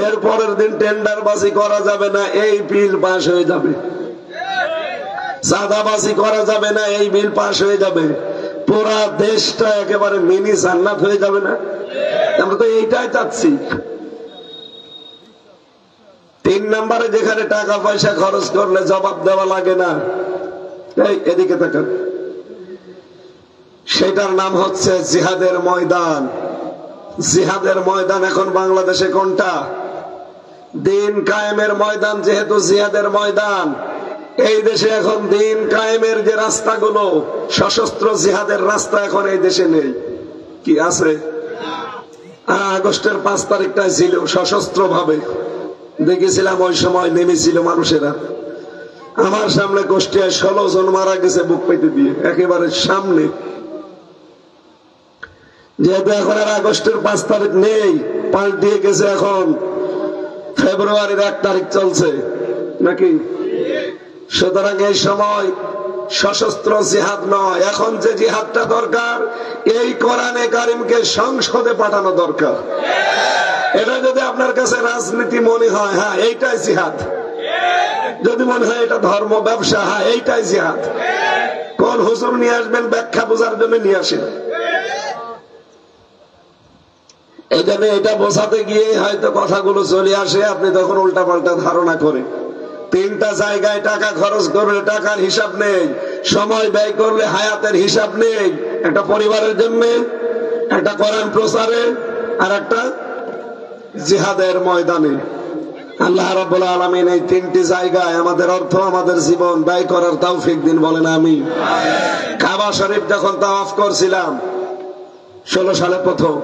এর পরের দিন টেন্ডারবাজি করা যাবে না, এই বিল পাশ হয়ে যাবে। চাঁদাবাজি করা যাবে না, এই বিল পাশ হয়ে যাবে। পুরা দেশটা একেবারে মিনি জান্নাত হয়ে যাবে না? আমরা তো এইটাই চাচ্ছি। 3 নম্বরে যেখানে টাকা পয়সা খরচ করলে জবাব দেওয়া লাগে না, এই এদিকে তাকান, সেটার নাম হচ্ছে জিহাদের ময়দান। জিহাদের ময়দান এখন বাংলাদেশে কোনটা? দিন কায়েমের ময়দান। যেহেতু জিহাদের ময়দান, এই দেশে এখন দিন কায়েমের যে রাস্তাগুলো, সশস্ত্র জিহাদের রাস্তা এখন এই দেশে নেই। কি আছে? আগস্টের 5 তারিখটাই ছিল সশস্ত্র ভাবে, দেখেছিলাম ওই সময় নেমেছিল মানুষেরা। আমার সামনে কুষ্টিয়ায় 16 জন মারা গেছে বুক পেতে দিয়ে, একেবারে সামনে। যেহেতু এখন আর আগস্টের 5 তারিখ নেই, পাল্টিয়ে গেছে, এখন ফেব্রুয়ারির 1 তারিখ চলছে নাকি? সুতরাং এই সময় সশস্ত্র জিহাদ নয়, এখন যে জিহাদটা দরকার, এই কোরআনে কারিমকে সংসদে পাঠানো দরকার। এটা যদি আপনার কাছে রাজনীতি মনে হয়, হ্যাঁ এইটাই জিহাদ। যদি মনে হয় এটা ধর্ম ব্যবসা, হ্যাঁ এইটাই জিহাদ। কোন হুজুর নিয়ে আসবেন ব্যাখ্যা বোঝার জন্য নিয়ে আসেন। এই জন্য এটা বোঝাতে গিয়ে হয়তো কথাগুলো চলে আসে, আপনি তখন উল্টা পাল্টা ধারণা করেন। 3টা জায়গায় টাকা খরচ করলে টাকার হিসাব নেই, সময় ব্যয় করলে হায়াতের হিসাব নেই। একটা পরিবারের জন্য, একটা কোরআন প্রচারে, আর একটা জিহাদের ময়দানে। আল্লাহ রাব্বুল আলামিন এই 3টি জায়গায় আমাদের অর্থ, আমাদের জীবন ব্যয় করার তৌফিক দিন, বলেন আমিন। কাবা শরীফ যখন তাওয়াফ করছিলাম 16 সালে প্রথম,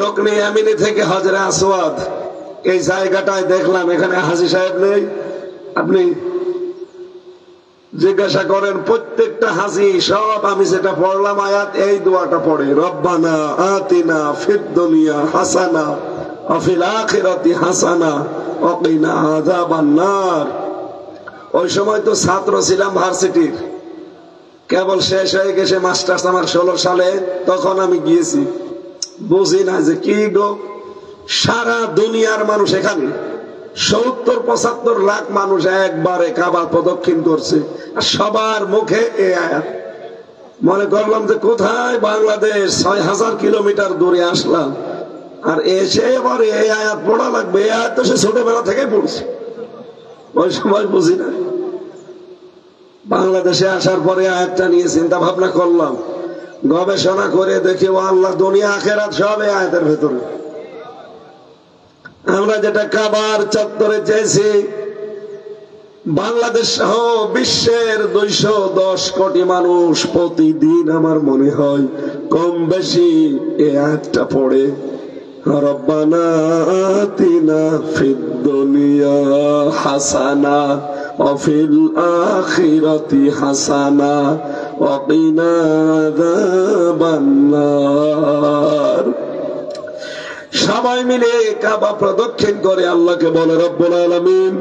রুকনে ইয়ামিনী থেকে হজরে আসওয়াদ, এই জায়গাটায় দেখলাম এখানে হাজী সাহেব নেই। আপনি জিজ্ঞাসা করেন প্রত্যেকটা হাজী সব আমি যেটা পড়লাম আয়াত, এই দোয়াটা পড়ে, রব্বানা আতিনা ফিদ দুনিয়া হাসানা ওয়া ফিল আখিরাতি হাসানা ওয়া কিনা আযাবান নার। ওই সময় তো ছাত্র ছিলাম ভার্সিটির, কেবল শেষ হয়ে গেছে মাস্টার্স আমার 16 সালে, তখন আমি গিয়েছি। বুঝি না যে কি গো, সারা দুনিয়ার মানুষ এখানে 70-75 লাখ মানুষ একবারে কাবা প্রদক্ষিণ করছে, আর সবার মুখে এই আয়াত। মনে করলাম যে কোথায় বাংলাদেশ, 6000 কিলোমিটার দূরে আসলাম, আর এসে এবার এই আয়াত পড়া লাগবে। এই আয়াত তো সে ছোটবেলা থেকে পড়ছে, ওই সময় বুঝি না। বাংলাদেশে আসার পরে আয়াতটা নিয়ে চিন্তা ভাবনা করলাম, গবেষণা করে দেখি ও আল্লাহ, দুনিয়া আখেরাত সব এই আয়াতের ভেতরে। আমরা যেটা কাবার চত্বরে চেয়েছি, বাংলাদেশ সহ বিশ্বের 210 কোটি মানুষ প্রতিদিন আমার মনে হয় কম বেশি এই আয়াতটা পড়ে, রব্বানা আতিনা ফিদ দুনিয়া হাসানা ওয়া ফিল আখিরাতি হাসানা ওয়া কিনা আযাবান নার। সবাই মিলে কাবা প্রদক্ষিণ করে আল্লাহকে বলে, রব্বুল আলামিন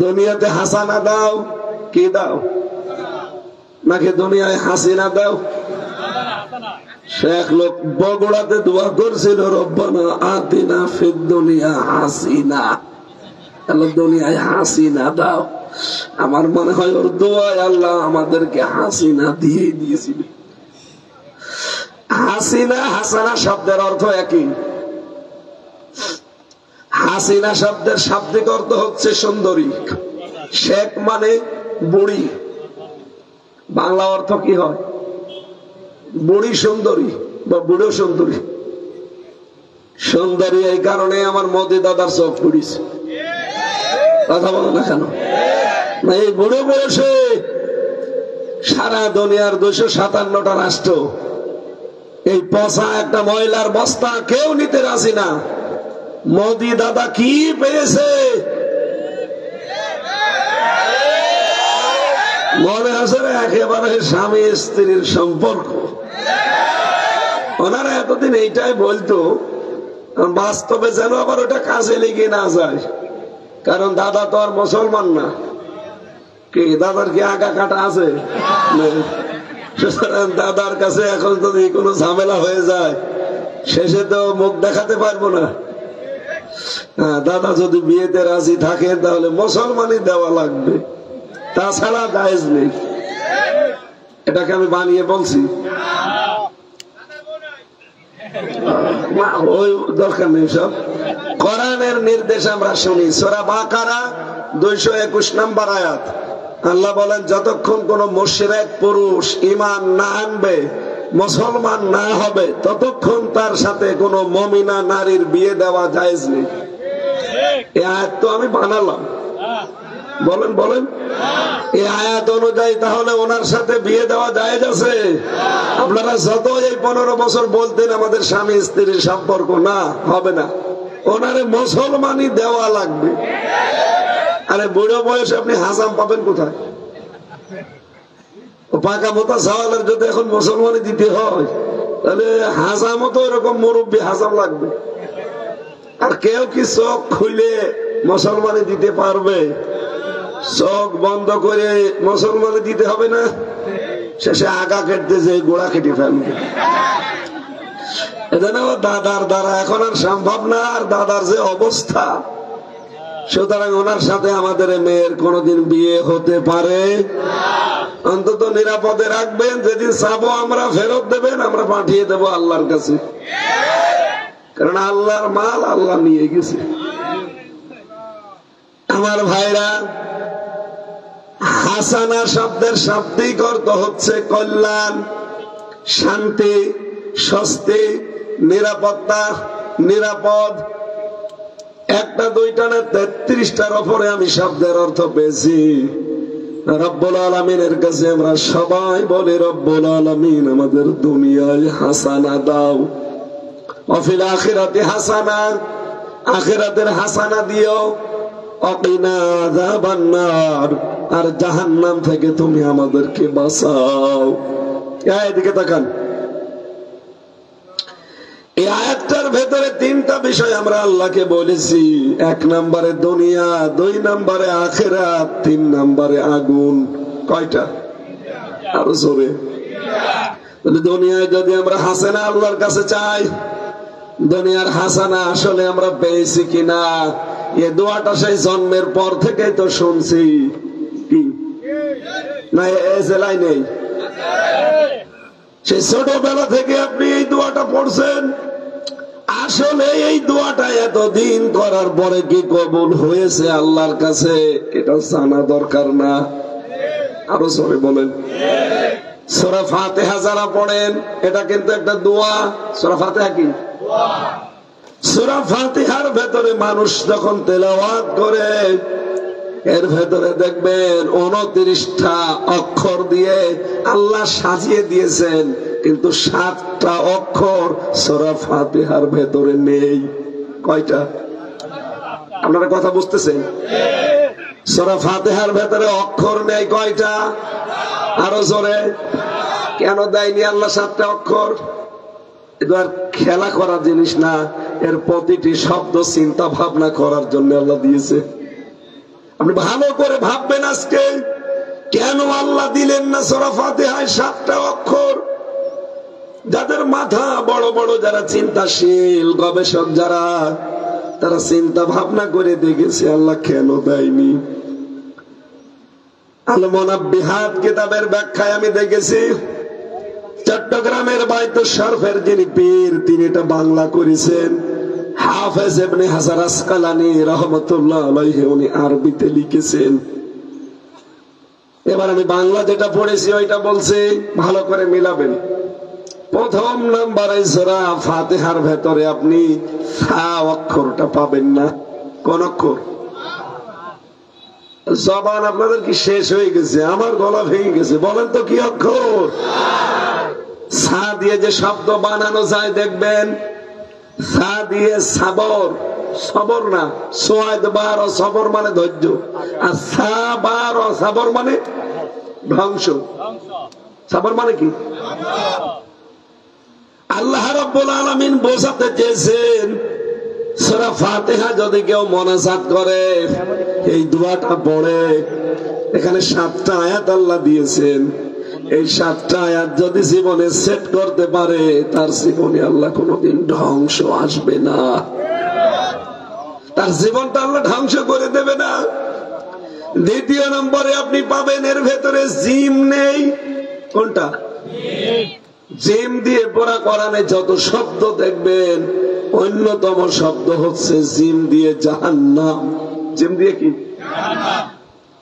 দুনিয়াতে হাসানা দাও। কি দাও? নাকি দুনিয়ায় হাসিনা দাও? শেখ লোক বগুড়াতে দোয়া করছিল, রব্বানা আতিনা ফিদ দুনিয়া হাসিনা, আল্লাহ দুনিয়ায় হাসিনা দাও। আমার মনে হয় ওর দোয়ায় আল্লাহ আমাদেরকে হাসিনা দিয়ে দিয়েছিল। হাসিনা হাসানা শব্দের অর্থ একই। হাসিনা শব্দের শাব্দিক অর্থ হচ্ছে সুন্দরী, শেখ মানে বুড়ি। বাংলা অর্থ কি হয়? বুড়ি সুন্দরী বা বুড়ো সুন্দরী। সুন্দরী এই কারণে আমার মোদি দাদার চোখ পুড়িছে। কথা বলো না কেন? এই বুড়ো বয়সে সারা দুনিয়ার 257টা রাষ্ট্র এই পচা একটা ময়লার বস্তা কেউ নিতে রাজি না। মোদি দাদা কি পেয়েছে? মনে আছে একেবারে স্বামী স্ত্রীর সম্পর্ক। ওনারা এতদিন এইটাই বলতো, বাস্তবে যেন আবার ওটা কাজে লেগে না যায়। কারণ দাদা তো আর মুসলমান না। কি দাদার কি আগা কাটা আছে? সুতরাং দাদার কাছে এখন যদি কোনো ঝামেলা হয়ে যায়, শেষে তো মুখ দেখাতে পারবো না। দাদা যদি বিয়েতে রাজি থাকে তাহলে মুসলমানই দেওয়া লাগবে, তাছাড়া জায়েজ নেই। এটাকে আমি বানিয়ে বলছি? ওই দরকার নেই সব। কোরআনের নির্দেশ আমরা শুনি। সূরা বাকারা 221 নম্বর আয়াত, আল্লাহ বলেন যতক্ষণ কোন মুশরিক পুরুষ ঈমান না আনবে, মুসলমান না হবে, ততক্ষণ তার সাথে কোন মুমিনা নারীর বিয়ে দেওয়া জায়েজ নেই। এই আয়াত তো আমি বানালাম। বলেন বলেন, এই আয়াত অনুযায়ী তাহলে ওনার সাথে বিয়ে দেওয়া জায়েজ আছে? আপনারা যত এই 15 বছর বলতেন আমাদের স্বামী স্ত্রীর সম্পর্ক, না, হবে না, ওনারে মুসলমানই দেওয়া লাগবে। আরে বুড়ো বয়সে আপনি হাজাম পাবেন কোথায়? ও পাকা মোটা সওয়ালের যদি এখন মুসলমানই দিতে হয়, তাহলে হাজামও তো এরকম মুরব্বী হাজাম লাগবে। আর কেউ কি চোখ খুলে মুসলমানে দিতে পারবে? চোখ বন্ধ করে মুসলমানে দিতে হবে না, শেষে আগা কেটে যে গোড়া কেটে ফেলবে। এজন্য দাদার দ্বারা এখন আর সম্ভব না, আর দাদার যে অবস্থা, সুতরাং ওনার সাথে আমাদের মেয়ের কোনদিন বিয়ে হতে পারে। অন্তত নিরাপদে রাখবেন, যেদিন চাবো আমরা ফেরত দেবেন, আমরা পাঠিয়ে দেবো আল্লাহর কাছে, কারণ আল্লাহর মাল আল্লাহ নিয়ে গেছে। আমার ভাইরা, হাসানা শব্দের শাব্দিক অর্থ হচ্ছে কল্যাণ, শান্তি, স্বস্তি, নিরাপত্তা, নিরাপদ। একটা দুইটা না 33টার উপরে আমি শব্দের অর্থ পেয়েছি। রব্বুল আলামিনের কাছে আমরা সবাই বলি, রব্বুল আলামিন আমাদের দুনিয়ায় হাসানা দাও, ওয়াফিল আখিরাতি হাসানা, আখিরাতের হাসানা দিও, ওয়াকিনা আযাবান নার, আর জাহান্নাম থেকে তুমি আমাদেরকে বাঁচাও। এদিকে তাকান। এই আয়াতটার ভেতরে 3টা বিষয় আমরা আল্লাহকে বলেছি। 1 নম্বরে দুনিয়া, 2 নম্বরে আখিরাত, 3 নম্বরে আগুন। কয়টা? আরো জোরে। দুনিয়ায় যদি আমরা হাসানা আল্লাহর কাছে চাই, দুনিয়ার হাসানা আসলে আমরা পেয়েছি কিনা, এই দোয়াটা সেই জন্মের পর থেকেই তো শুনছি, কি না? এই জেলায় নেই? সেই ছোটবেলা থেকে আপনি এই দোয়াটা পড়ছেন। আসলে এই দোয়াটা এতদিন করার পরে কি কবুল হয়েছে আল্লাহর কাছে, এটা জানা দরকার না? আরো জোরে বলেন। সূরা ফাতিহা যারা পড়েন, এটা কিন্তু একটা দোয়া। সূরা ফাতিহা কি? সূরা ফাতিহার ভেতরে মানুষ যখন তেলাওয়াত করে, এর ভেতরে দেখবেন 29টা অক্ষর দিয়ে আল্লাহ সাজিয়ে দিয়েছেন, কিন্তু 7টা অক্ষর সূরা ফাতিহার ভেতরে নেই। কয়টা? আপনারা কথা বুঝতেছেন? সূরা ফাতিহার ভেতরে অক্ষর নেই কয়টা? আরো জোরে। কেন দেয়নি আল্লাহ 7টা অক্ষর? এটা আর খেলা করার জিনিস না, এর প্রতিটি শব্দ চিন্তা ভাবনা করার জন্য আল্লাহ দিয়েছে। আপনি ভালো করে ভাববেন আজকে, কেন আল্লাহ দিলেন না সূরা ফাতিহায় 7টা অক্ষর? যাদের মাথা বড় বড়, যারা চিন্তাশীল গবেষক, যারা, তারা চিন্তা ভাবনা করে দেখেছে আল্লাহ কেন দেয়নি। আল মুনাব্বিহাত কিতাবের ব্যাখ্যায় আমি দেখেছি, চট্টগ্রামের বাইতুশ শরফের যিনি পীর, তিনি এটা বাংলা করেছেন। হাফেজ ইবনে হাজার আসকালানী রাহমাতুল্লাহ আলাইহি, উনি আরবিতে লিখেছেন। এবার আমি বাংলা যেটা পড়েছি ওইটা বলছি, ভালো করে মিলাবেন। প্রথম নম্বরে সূরা ফাতিহার ভেতরে আপনি ফা অক্ষরটা পাবেন না। কোন অক্ষর? জবান আপনাদের কি শেষ হয়ে গেছে? আমার গলা ভেঙে গেছে। বলেন তো কি অক্ষর? সা দিয়ে যে শব্দ বানানো যায় দেখবেন, সা দিয়ে সাবর, সবর না, সোয়াদ বার ও সবর মানে ধৈর্য, আর সা বার ও সাবর মানে ধ্বংস। সাবর মানে কি? আল্লাহ রাব্বুল আলামিন বোঝাতে চেয়েছেন, সূরা ফাতিহা যদি কেউ মোনাজাত করে, এই দোয়াটা পড়ে, এখানে 7টা আয়াত আল্লাহ দিয়েছেন। এই 7টা আয়াত যদি জীবনে সেট করতে পারে, তার জীবনে আল্লাহ কোনদিন ধ্বংস আসবে না, তার জীবনটা আল্লাহ ধ্বংস করে দেবে না। দ্বিতীয় নম্বরে আপনি পাবেন এর ভেতরে জিম নেই। কোনটা? জিম দিয়ে পড়া কোরআনে যত শব্দ দেখবেন অন্যতম শব্দ হচ্ছে জিম দিয়ে জাহান্নাম। জিম দিয়ে কি?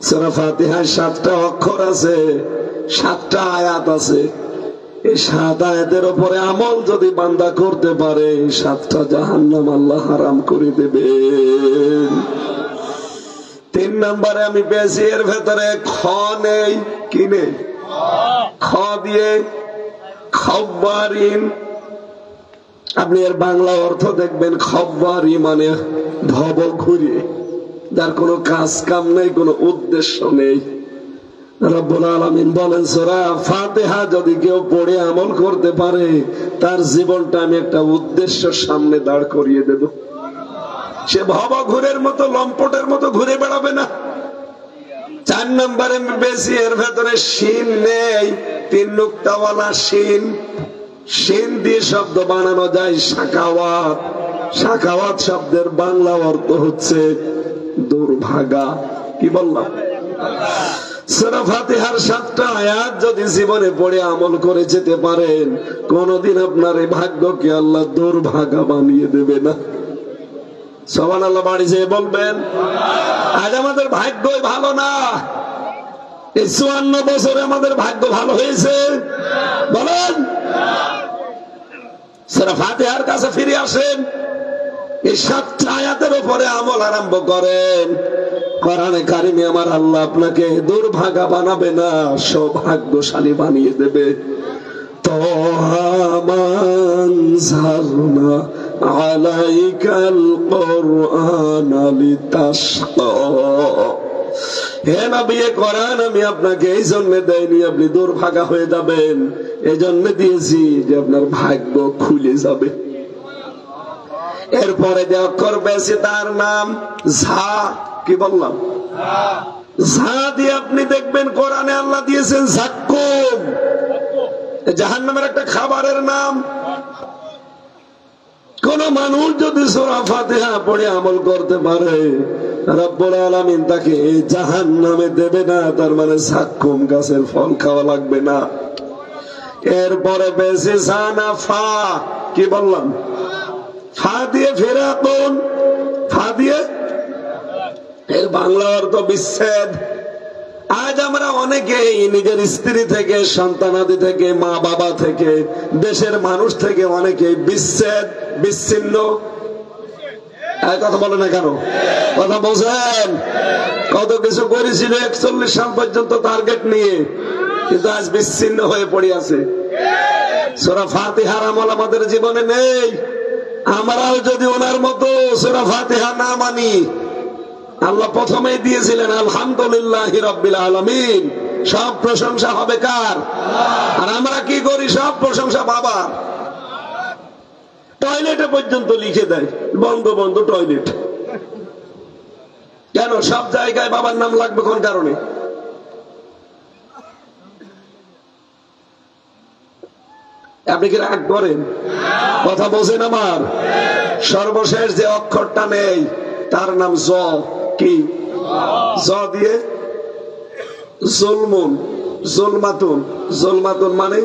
সূরা ফাতিহায় 7টা অক্ষর আছে, 7টা আয়াত আছে। এই 7 আয়াতের উপরে আমল যদি বান্দা করতে পারে 7টা জাহান্নাম আল্লাহ হারাম করে দেবেন। 3 নম্বরে আমি পেয়েছি এর ভেতরে খ নেই। কি নেই? খ দিয়ে খব্বারিন। আপনি এর বাংলা অর্থ দেখবেন খব্বারি মানে ভব ঘুরে, যার কোনো কাজ কাম নেই, কোনো উদ্দেশ্য নেই। রব্বুল আলামিন বলেন সূরা ফাতিহা যদি কেউ পড়ে আমল করতে পারে তার জীবনটা আমি একটা উদ্দেশ্যের সামনে দাঁড় করিয়ে দেব। সে ভব ঘুরের মতো লম্পটের মতো ঘুরে বেড়াবে না। 4 নম্বরে বেশি এর ভেতরে শিন নেই, 3 নুক্তাওয়ালা শিন। শিন দিয়ে শব্দ বানানো যায় শাকাওয়াত। শাকাওয়াত শব্দের বাংলা অর্থ হচ্ছে দুর্ভাগা। কি বললাম? সূরা ফাতিহার 7টা আয়াত যদি জীবনে পড়ে আমল করে যেতে পারেন কোনদিন আপনার এই ভাগ্যকে আল্লাহ দুর্ভাগা বানিয়ে দেবে না। সুবহানাল্লাহ বাড়ি যেয়ে বলবেন। আজ আমাদের ভাগ্যই ভালো না। এই 54 বছরে আমাদের ভাগ্য ভালো হয়েছে বলেন? সূরা ফাতিহার কাছে ফিরে আসেন, এই 7টা আয়াতের উপরে আমল আরম্ভ করেন। কোরআনে কারিমে আমার আল্লাহ আপনাকে দুর্ভাগা বানাবে না, সৌভাগ্যশালী বানিয়ে দেবে। তাহা মানজালনা আলাইকাল কুরআনা লিতাশকা। হে নবী, কোরআন আমি আপনাকে এই জন্য দেইনি আপনি দুর্ভাগা হয়ে যাবেন, এই জন্য দিয়েছি যে আপনার ভাগ্য খুলে যাবে। এরপরে যে অক্ষর পেয়েছি তার নাম ঝা। কি বললাম? ঝা দিয়ে আপনি দেখবেন কোরআনে আল্লাহ দিয়েছেন জাক্কুম, জাহান্নামের একটা খাবারের নাম। কোন মানুষ যদি সূরা ফাতিহা পড়ে আমল করতে পারে রব্বুল আলামিন তাকে জাহান্নামে দেবে না, তার মানে জাক্কুম গাছের ফল খাওয়া লাগবে না। এরপরে পেয়েছি জানা ফা। কি বললাম? ফা দিয়ে ফেরাতুন। ফা দিয়ে এর বাংলা অর্থ বিচ্ছেদ। আজ আমরা অনেকেই নিজের স্ত্রী থেকে, সন্তানাদি থেকে, মা বাবা থেকে, দেশের মানুষ থেকে অনেকেই বিচ্ছেদ, বিচ্ছিন্ন। কথা বলে না কেন? কথা বোঝেন? কত কিছু করেছিল 41 সাল পর্যন্ত টার্গেট নিয়ে, কিন্তু আজ বিচ্ছিন্ন হয়ে পড়ে আছে। সূরা ফাতিহার আমল আমাদের জীবনে নেই। আমরাও যদি ওনার মতো সূরা ফাতিহা না মানি, আল্লাহ প্রথমেই দিয়েছিলেন আলহামদুলিল্লাহি রাব্বিল আলামিন, সব প্রশংসা হবে কার? আর আমরা কি করি? সব প্রশংসা বাবার। টয়লেটে পর্যন্ত লিখে দেয় বঙ্গবন্ধু টয়লেট। কেন? সব জায়গায় বাবার নাম লাগবে কোন কারণে? আপনি কি রাগ করেন? কথা বোঝেন আমার? সর্বশেষ যে অক্ষরটা নেই তার নাম জ। কি? জ দিয়ে জুলমুন, জুলমাতুন। জুলমাতুন মানে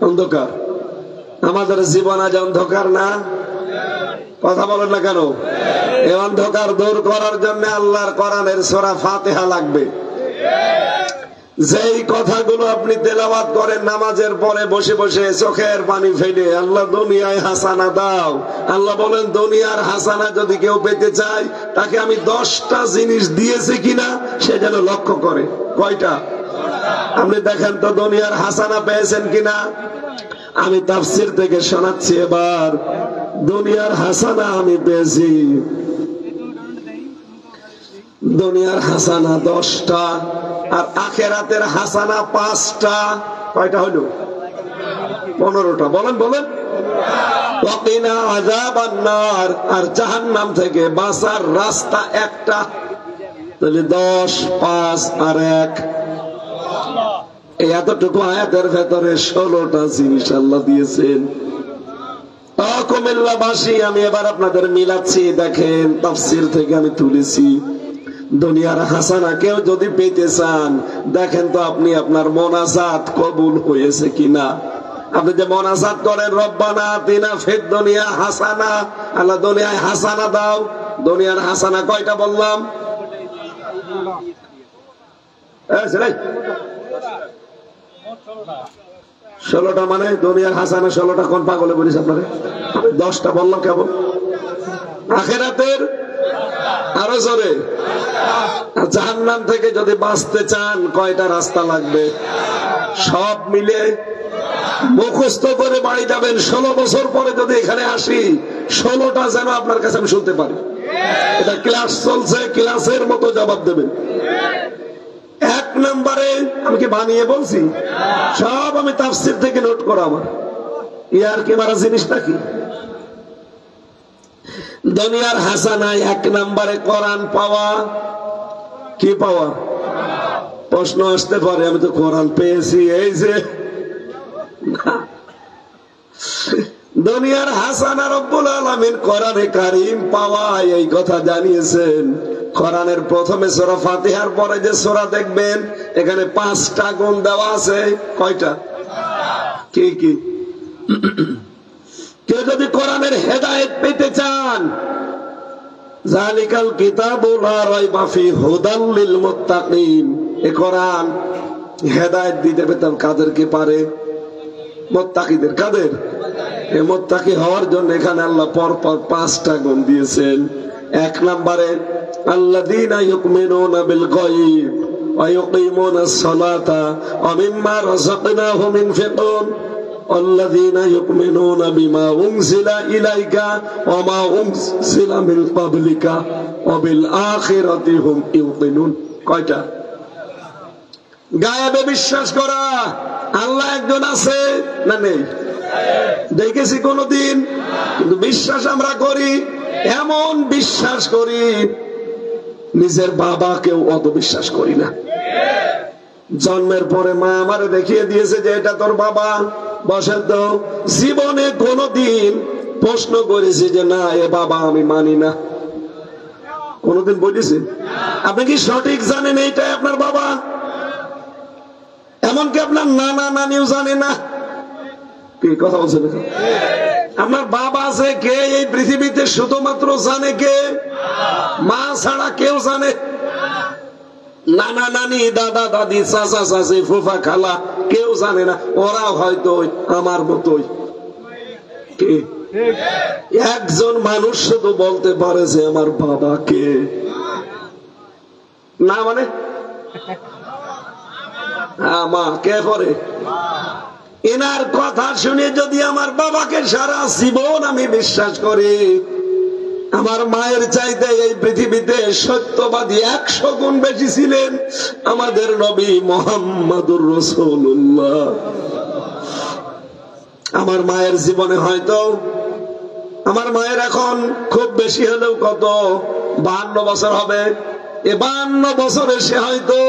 অন্ধকার। আমাদের জীবন আজ অন্ধকার না? কথা বলেন না কেন? এই অন্ধকার দূর করার জন্য আল্লাহর কোরআনের সূরা ফাতিহা লাগবে। যেই কথাগুলো আপনি তেলাওয়াত করেন নামাজের পরে বসে বসে চোখের পানি ফেলে, আল্লাহ দুনিয়ায় হাসানা দাও। আল্লাহ বলেন দুনিয়ার হাসানা যদি কেউ পেতে চায় তাকে আমি 10টা জিনিস দিয়েছি কিনা সে যেন লক্ষ্য করে। কয়টা? আপনি দেখেন তো দুনিয়ার হাসানা পেয়েছেন কিনা। আমি তাফসীর থেকে শোনাচ্ছি এবার। দুনিয়ার হাসানা আমি পেয়েছি, দুনিয়ার হাসানা 10টা, আর আখেরাতের হাসানা 5টা। কয়টা হলো? 15টা। বলেন বলেন। ওয়াকিনা আযাবান নার, আর জাহান্নাম থেকে বাঁচার রাস্তা একটা। তাহলে 10, 5 আর 1, এই এতটুকু আয়াতের ভেতরে 16টা জিনিস আল্লাহ দিয়েছেন। কুমিল্লাবাসী, আমি এবার আপনাদের মিলাচ্ছি। দেখেন তাফসীর থেকে আমি তুলেছি। দুনিয়ার হাসানা কেউ যদি পেতে চান, দেখেন তো আপনি আপনার মোনাজাত কবুল হয়েছে কিনা। আপনি যে মোনাজাত করেন, রব্বানা আতিনা ফিদ দুনিয়া হাসানা, আল্লাহ দুনিয়ায় হাসানা দাও, দুনিয়ার হাসানা কয়টা বললাম? 16টা। মানে দুনিয়ার হাসানা 16টা। কোন পাগলে বলিস আপনারে? 10টা বললাম কেবল। আখিরাতের আরো জোরে। জাহান্নাম থেকে যদি বাঁচতে চান কয়টা রাস্তা লাগবে? সব মিলে মুখস্থ করে বাড়ি যাবেন। 16 বছর পরে যদি এখানে আসি, 16টা যেন আপনার কাছে আমি শুনতে পারি। এটা ক্লাস চলছে, ক্লাসের মতো জবাব দেবেন। 1 নম্বরে আমি কি বানিয়ে বলছি? সব আমি তাফসীর থেকে নোট করা। আমার ইয়ার কি মারা জিনিসটা কি? দুনিয়ার হাসানায় 1 নম্বরে কোরআন পাওয়া। কি পাওয়া? প্রশ্ন আসতে পারে, আমি তো কোরআন পেয়েছি, এই যে দুনিয়ার হাসানা রব্বুল আলামিন কোরআনে কারীম পাওয়া, এই কথা জানিয়েছেন। কোরআনের প্রথমে সূরা ফাতিহার পরে যে সূরা দেখবেন, এখানে 5টা গুণ দেওয়া আছে। কয়টা? কি কি? কেউ যদি কোরআনের হেদায়েত পেতে চান, জালিকাল কিতাবু লা রাইবা ফিহি হুদাল লিল মুত্তাকিন, এই কোরআন হেদায়েত দিতে পেতাম কাদেরকে পারে? মুত্তাকিদের। কাদের? এই মুত্তাকি হওয়ার জন্য এখানে আল্লাহ পরপর 5টা গুণ দিয়েছেন। 1 নম্বরে আল্লাযীনা ইউমিনুনা বিল গায়ব ওয়া ইউকিমুনাস সালাতা ওয়া মিম্মা রাযাকনাহুম ইউনফিকুন আল্লাযীনা ইউমিনুনা বিমা উনজিলা ইলাইকা ওয়া মা উনজিলা মিন ক্বাবলিকা ওয়া বিল আখিরাতি হুম ইউকিনুন। কয়টা? গায়েবে বিশ্বাস করা, আল্লাহ একজন আছে না নেই? দেখেছি কোনদিন? কিন্তু বিশ্বাস আমরা করি, এমন বিশ্বাস করি, নিজের বাবাকেও অত বিশ্বাস করি না। জন্মের পরে মা আমারে দেখিয়ে দিয়েছে যে এটা তোর বাবা, বসেন তো। জীবনে কোনদিন প্রশ্ন করেছি যে না, এ বাবা আমি মানি না? কোনদিন বলেছি? আপনি কি সঠিক জানেন এইটাই আপনার বাবা? এমনকি আপনার নানা নানিও জানে না। কি কথা বলছেন? আপনার বাবা আছে কে এই পৃথিবীতে শুধুমাত্র জানে কে? মা ছাড়া কেউ জানে? নানা নানি, দাদা দাদি, চাচা চাচি, ফুফা খালা কেউ জানে না। ওরা হয়তো আমার মতোই। কে? একজন মানুষ শুধু বলতে পারে যে আমার বাবা কে। না মানে মা কে পরে? এনার কথা শুনে যদি আমার বাবাকে সারা জীবন আমি বিশ্বাস করি, আমার মায়ের চাইতে এই পৃথিবীতে সত্যবাদী 100 গুণ বেশি ছিলেন আমাদের নবী মুহাম্মদুর রাসূলুল্লাহ। আমার মায়ের জীবনে হয়তো, আমার মায়ের এখন খুব বেশি হলেও কত 52 বছর হবে। এ 52 বছরে সে হয়তো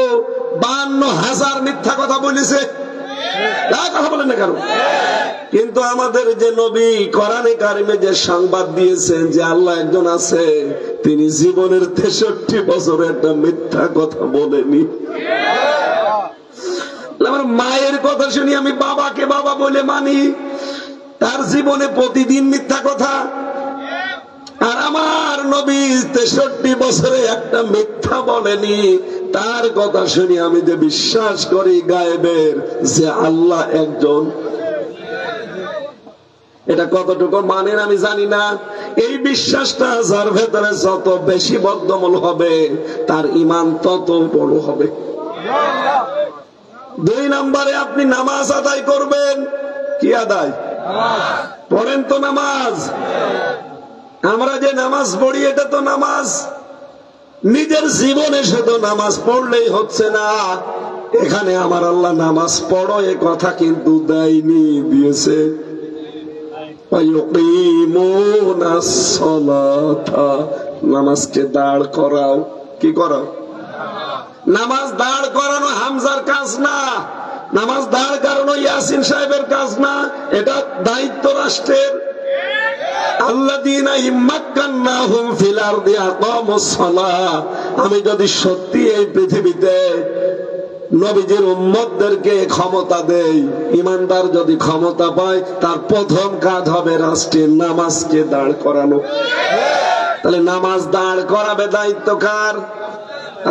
52,000 মিথ্যা কথা বলেছে। কথা বলেন না কারণ। কিন্তু আমাদের যে নবী কোরআনে কারিমে যে সংবাদ দিয়েছেন যে আল্লাহ একজন আছে, তিনি জীবনের 63 বছরে একটা মিথ্যা কথা বলেনি। আমার মায়ের কথা শুনি আমি বাবাকে বাবা বলে মানি, তার জীবনে প্রতিদিন মিথ্যা কথা। আর আমার নবী 63 বছরে একটা মিথ্যা বলেনি, তার কথা শুনি আমি যে বিশ্বাস করি গায়েবের যে আল্লাহ একজন। এটা কতটুকু মানেন আমি জানি না। এই বিশ্বাসটা যার ভেতরে যত বেশি বদ্ধমূল হবে, তার ঈমান তত বড় হবে। 2 নম্বরে আপনি নামাজ আদায় করবেন। কি আদায়? পড়েন তো নামাজ। আমরা যে নামাজ পড়ি এটা তো নামাজ। নিজের জীবনে শুধু নামাজ পড়লেই হচ্ছে না, এখানে আমার আল্লাহ নামাজ পড়ো এ কথা কিন্তু দেয়নি, দিয়েছে নামাজকে দাঁড় করাও। কি করাও? নামাজ দাঁড় করানো হামজার কাজ না, নামাজ দাঁড় করানো ইয়াসিন সাহেবের কাজ না, এটা দায়িত্ব রাষ্ট্রের। আল্লাযীনা ইম্মাক্কান্নাহুম ফিল আরদি আকামুস সালাহ, আমি যদি সত্যি এই পৃথিবীতে নবীজির উম্মতদেরকে ক্ষমতা দেই, ইমানদার যদি ক্ষমতা পায়, তার প্রথম কাজ হবে রাষ্ট্রের নামাজকে দাঁড় করানো। তাহলে নামাজ দাঁড় করাবে দায়িত্ব কার?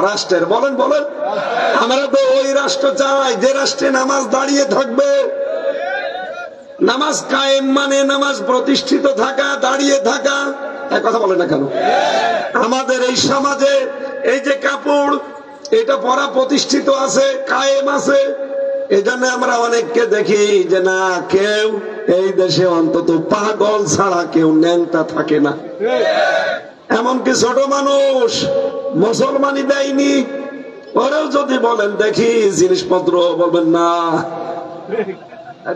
রাষ্ট্রের। বলেন বলেন, আমরা তো ওই রাষ্ট্র চাই যে রাষ্ট্রে নামাজ দাঁড়িয়ে থাকবে। নামাজ কায়েম মানে নামাজ প্রতিষ্ঠিত থাকা, দাঁড়িয়ে থাকা। এক কথা বলে না কেন? আমাদের এই সমাজে এই যে কাপড়, এটা পরা প্রতিষ্ঠিত আছে, কায়েম আছে। এই জন্য আমরা অনেককে দেখি যে না, কেউ এই দেশে অন্তত পাগল ছাড়া কেউ ন্যাংটা থাকে না। এমনকি ছোট মানুষ মুসলমানই দেয়নি, ওরাও যদি বলেন দেখি জিনিসপত্র, বলবেন না।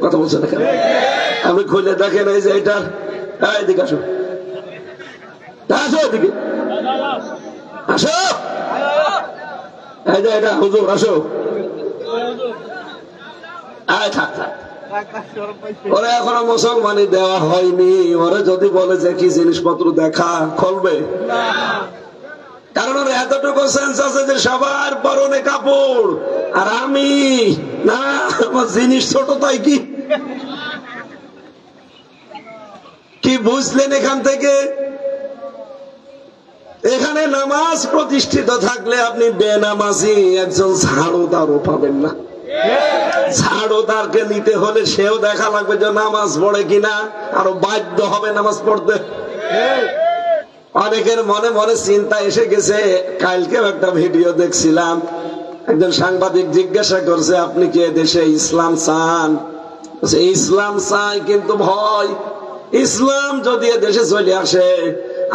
কথা বলছে দেখেন, আপনি খুলে দেখেন এই যে এটার, এদিকে আসো, আসো এদিকে আসো, এই যে এটা হুজুর আসো, থাক থাক। ওরা এখনো মুসলমানই দেওয়া হয়নি, ওরা যদি বলে যে কি জিনিসপত্র দেখা, খুলবে? কারণ ওর এতটুকু সেন্স আছে যে সবার পরনে কাপড়, আর আমি না, আমার জিনিস ছোট, তাই কি কি বুঝলেন এখান থেকে? এখানে নামাজ প্রতিষ্ঠিত থাকলে আপনি বেনামাজি একজন ঝাড়ুদারও পাবেন না। ঝাড়ুদারকে নিতে হলে সেও দেখা লাগবে যে নামাজ পড়ে কিনা, আরো বাধ্য হবে নামাজ পড়তে। অনেকের মনে মনে চিন্তা এসে গেছে। কালকেও একটা ভিডিও দেখছিলাম, একজন সাংবাদিক জিজ্ঞাসা করছে আপনি কি দেশে ইসলাম চান? ইসলাম চাই, কিন্তু ভয়। ইসলাম যদি দেশে চলে আসে,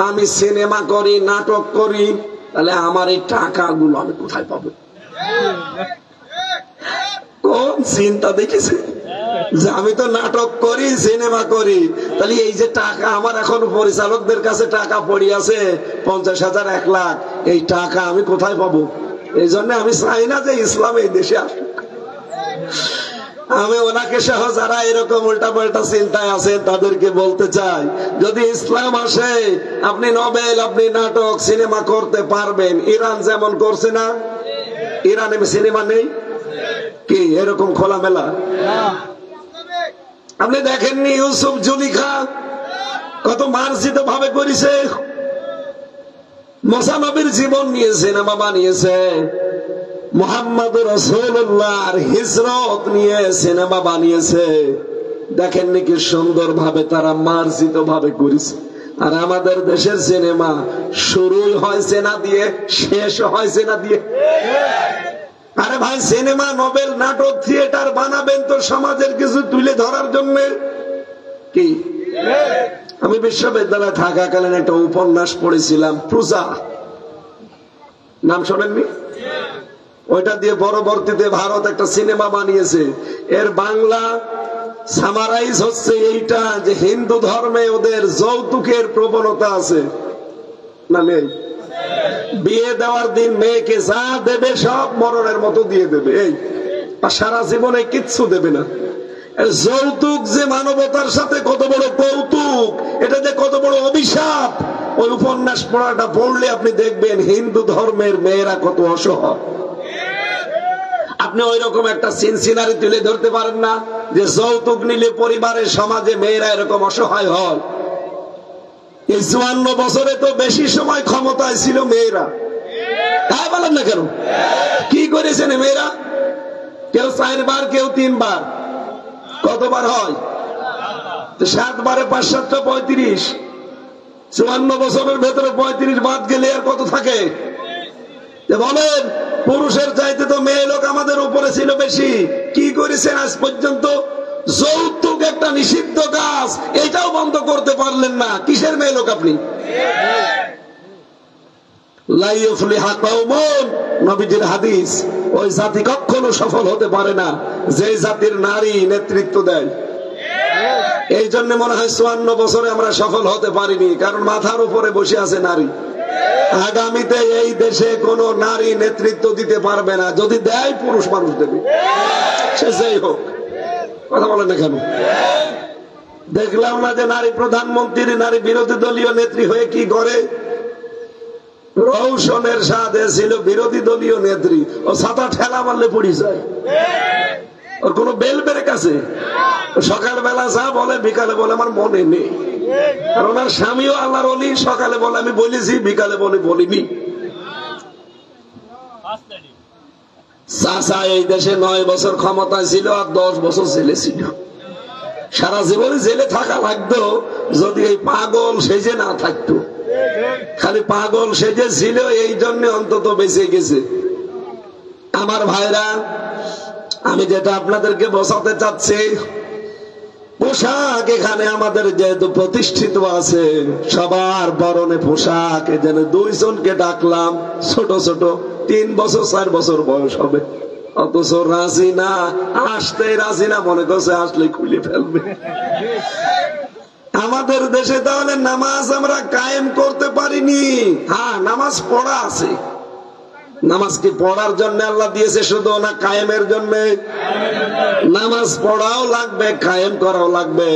আমি সিনেমা করি, নাটক করি, তাহলে আমার এই টাকাগুলো আমি কোথায় পাবো? কোন চিন্তা দেখেছে যে আমি তো নাটক করি, সিনেমা করি, তাহলে এই যে টাকা আমার এখন পরিচালকদের কাছে টাকা পড়ে আছে 50,000, 1 লাখ, এই টাকা আমি কোথায় পাবো? এই জন্য আমি চাই না যে ইসলাম এই দেশে আসুক। আমি ওনাকে সহ যারা এরকম উল্টা পাল্টা চিন্তায় আছে তাদেরকে বলতে চাই, যদি ইসলাম আসে, আপনি নোবেল, আপনি নাটক, সিনেমা করতে পারবেন। ইরান যেমন করছে না, ইরানে সিনেমা নেই কি এরকম খোলামেলা? আপনি দেখেননি ইউসুফ জুলিখা কত মার্জিত ভাবে করেছে? মুসা নবীর জীবন নিয়ে সিনেমা বানিয়েছে, মুহাম্মদ রাসূলুল্লাহর হিজরত নিয়ে সিনেমা বানিয়েছে। দেখেননি কি সুন্দর ভাবে তারা মার্জিত ভাবে করেছে। আর আমাদের দেশের সিনেমা শুরুই হয়েছে না দিয়ে, শেষ হয়েছে না দিয়ে। আরে ভাই, সিনেমা, নোবেল, নাটক, থিয়েটার বানাবেন তো সমাজের কিছু তুলে ধরার জন্য। কি আমি বিশ্ববিদ্যালয়ে থাকাকালীন একটা উপন্যাস পড়েছিলাম, প্রজা, নাম শোনেননি? ওইটা দিয়ে পরবর্তীতে ভারত একটা সিনেমা বানিয়েছে। এর বাংলা সামারাইজ হচ্ছে এইটা যে হিন্দু ধর্মে ওদের যৌতুকের প্রবণতা আছে না নেই? বিয়ে দেওয়ার দিন মেয়েকে যা দেবে সব মরণের মতো দিয়ে দেবে, এই, আর সারা জীবনে কিচ্ছু দেবে না। যৌতুক যে মানবতার সাথে কত বড় কৌতুক, এটা যে কত বড় অভিশাপ, ওই উপন্যাস পড়াটা পড়লে আপনি দেখবেন হিন্দু ধর্মের মেয়েরা কত অসহায়। আপনি ওই রকম একটা সিনসিনারি তুলে ধরতে পারেন না যে যৌতুক নিলে পরিবারের, সমাজে মেয়েরা এরকম অসহায় হয়। এই 54 বছরে তো বেশি সময় ক্ষমতায় ছিল মেয়েরা, তাই বলেন না কেন? কি করেছেন মেয়েরা? কেউ 4 বার, কেউ 3 বার, কতবার হয়? 7 বারে 5 7 35, 54 বছরের ভেতরে 35 বাদ গেলে আর কত থাকে? বলেন, পুরুষের চাইতে তো মেয়ে লোক আমাদের উপরে ছিল বেশি। কি করেছেন আজ পর্যন্ত? যৌতুক একটা নিষিদ্ধ কাজ, এটাও বন্ধ করতে পারলেন না। কিসের মেয়ে লোক আপনি? লা ইউফলিহু কওমুন, নবীজির হাদিস, ওই জাতি কখনো সফল হতে পারে না যে জাতির নারী নেতৃত্ব দেয়। এই জন্য মনে হয় 54 বছরে আমরা সফল হতে পারিনি, কারণ মাথার উপরে বসে আছে নারী। আগামীতে এই দেশে কোন নারী নেতৃত্ব দিতে পারবে না, যদি দেয় পুরুষ মানুষ দেবে, সে যেই হোক। কথা বলেন না কেন? দেখলাম না যে নারী প্রধানমন্ত্রী নারী বিরোধী দলীয় নেত্রী হয়ে কি করে? রৌশনের সাথে ছিল বিরোধী দলীয় নেত্রী, ও ছাতা ঠেলা মারলে পড়ে যায়, ওর কোনো বেল ব্রেক আছে? সকালবেলা যা বলে বিকালে বলে আমার মনে নেই। আর ওনার স্বামীও আল্লাহর ওলি, সকালে বলে আমি বলেছি, বিকালে বলে বলিনি। চাচা এই দেশে 9 বছর ক্ষমতায় ছিল আর 10 বছর জেলে ছিল। সারা জীবনে জেলে থাকা লাগতো যদি এই পাগল সেজে না থাকতো। খালি পাগল সেজে ছিল, এই জন্য অন্তত বেঁচে গেছে। আমার ভাইরা, আমি যেটা আপনাদেরকে বোঝাতে চাচ্ছি, পোশাক এখানে আমাদের যেহেতু প্রতিষ্ঠিত আছে, সবার পরনে পোশাক। যেন 2 জনকে ডাকলাম, ছোট ছোট 3 বছর 4 বছর বয়স হবে, অথচ রাজি না, আসতে রাজি না, মনে করছে আসলে খুলে ফেলবে। আমাদের দেশে তাহলে নামাজ আমরা কায়েম করতে পারিনি। হ্যাঁ, নামাজ পড়া আছে। নামাজ কি পড়ার জন্য আল্লাহ দিয়েছে শুধু, না কায়েমের জন্য? নামাজ পড়াও লাগবে, কায়েম করাও লাগবে।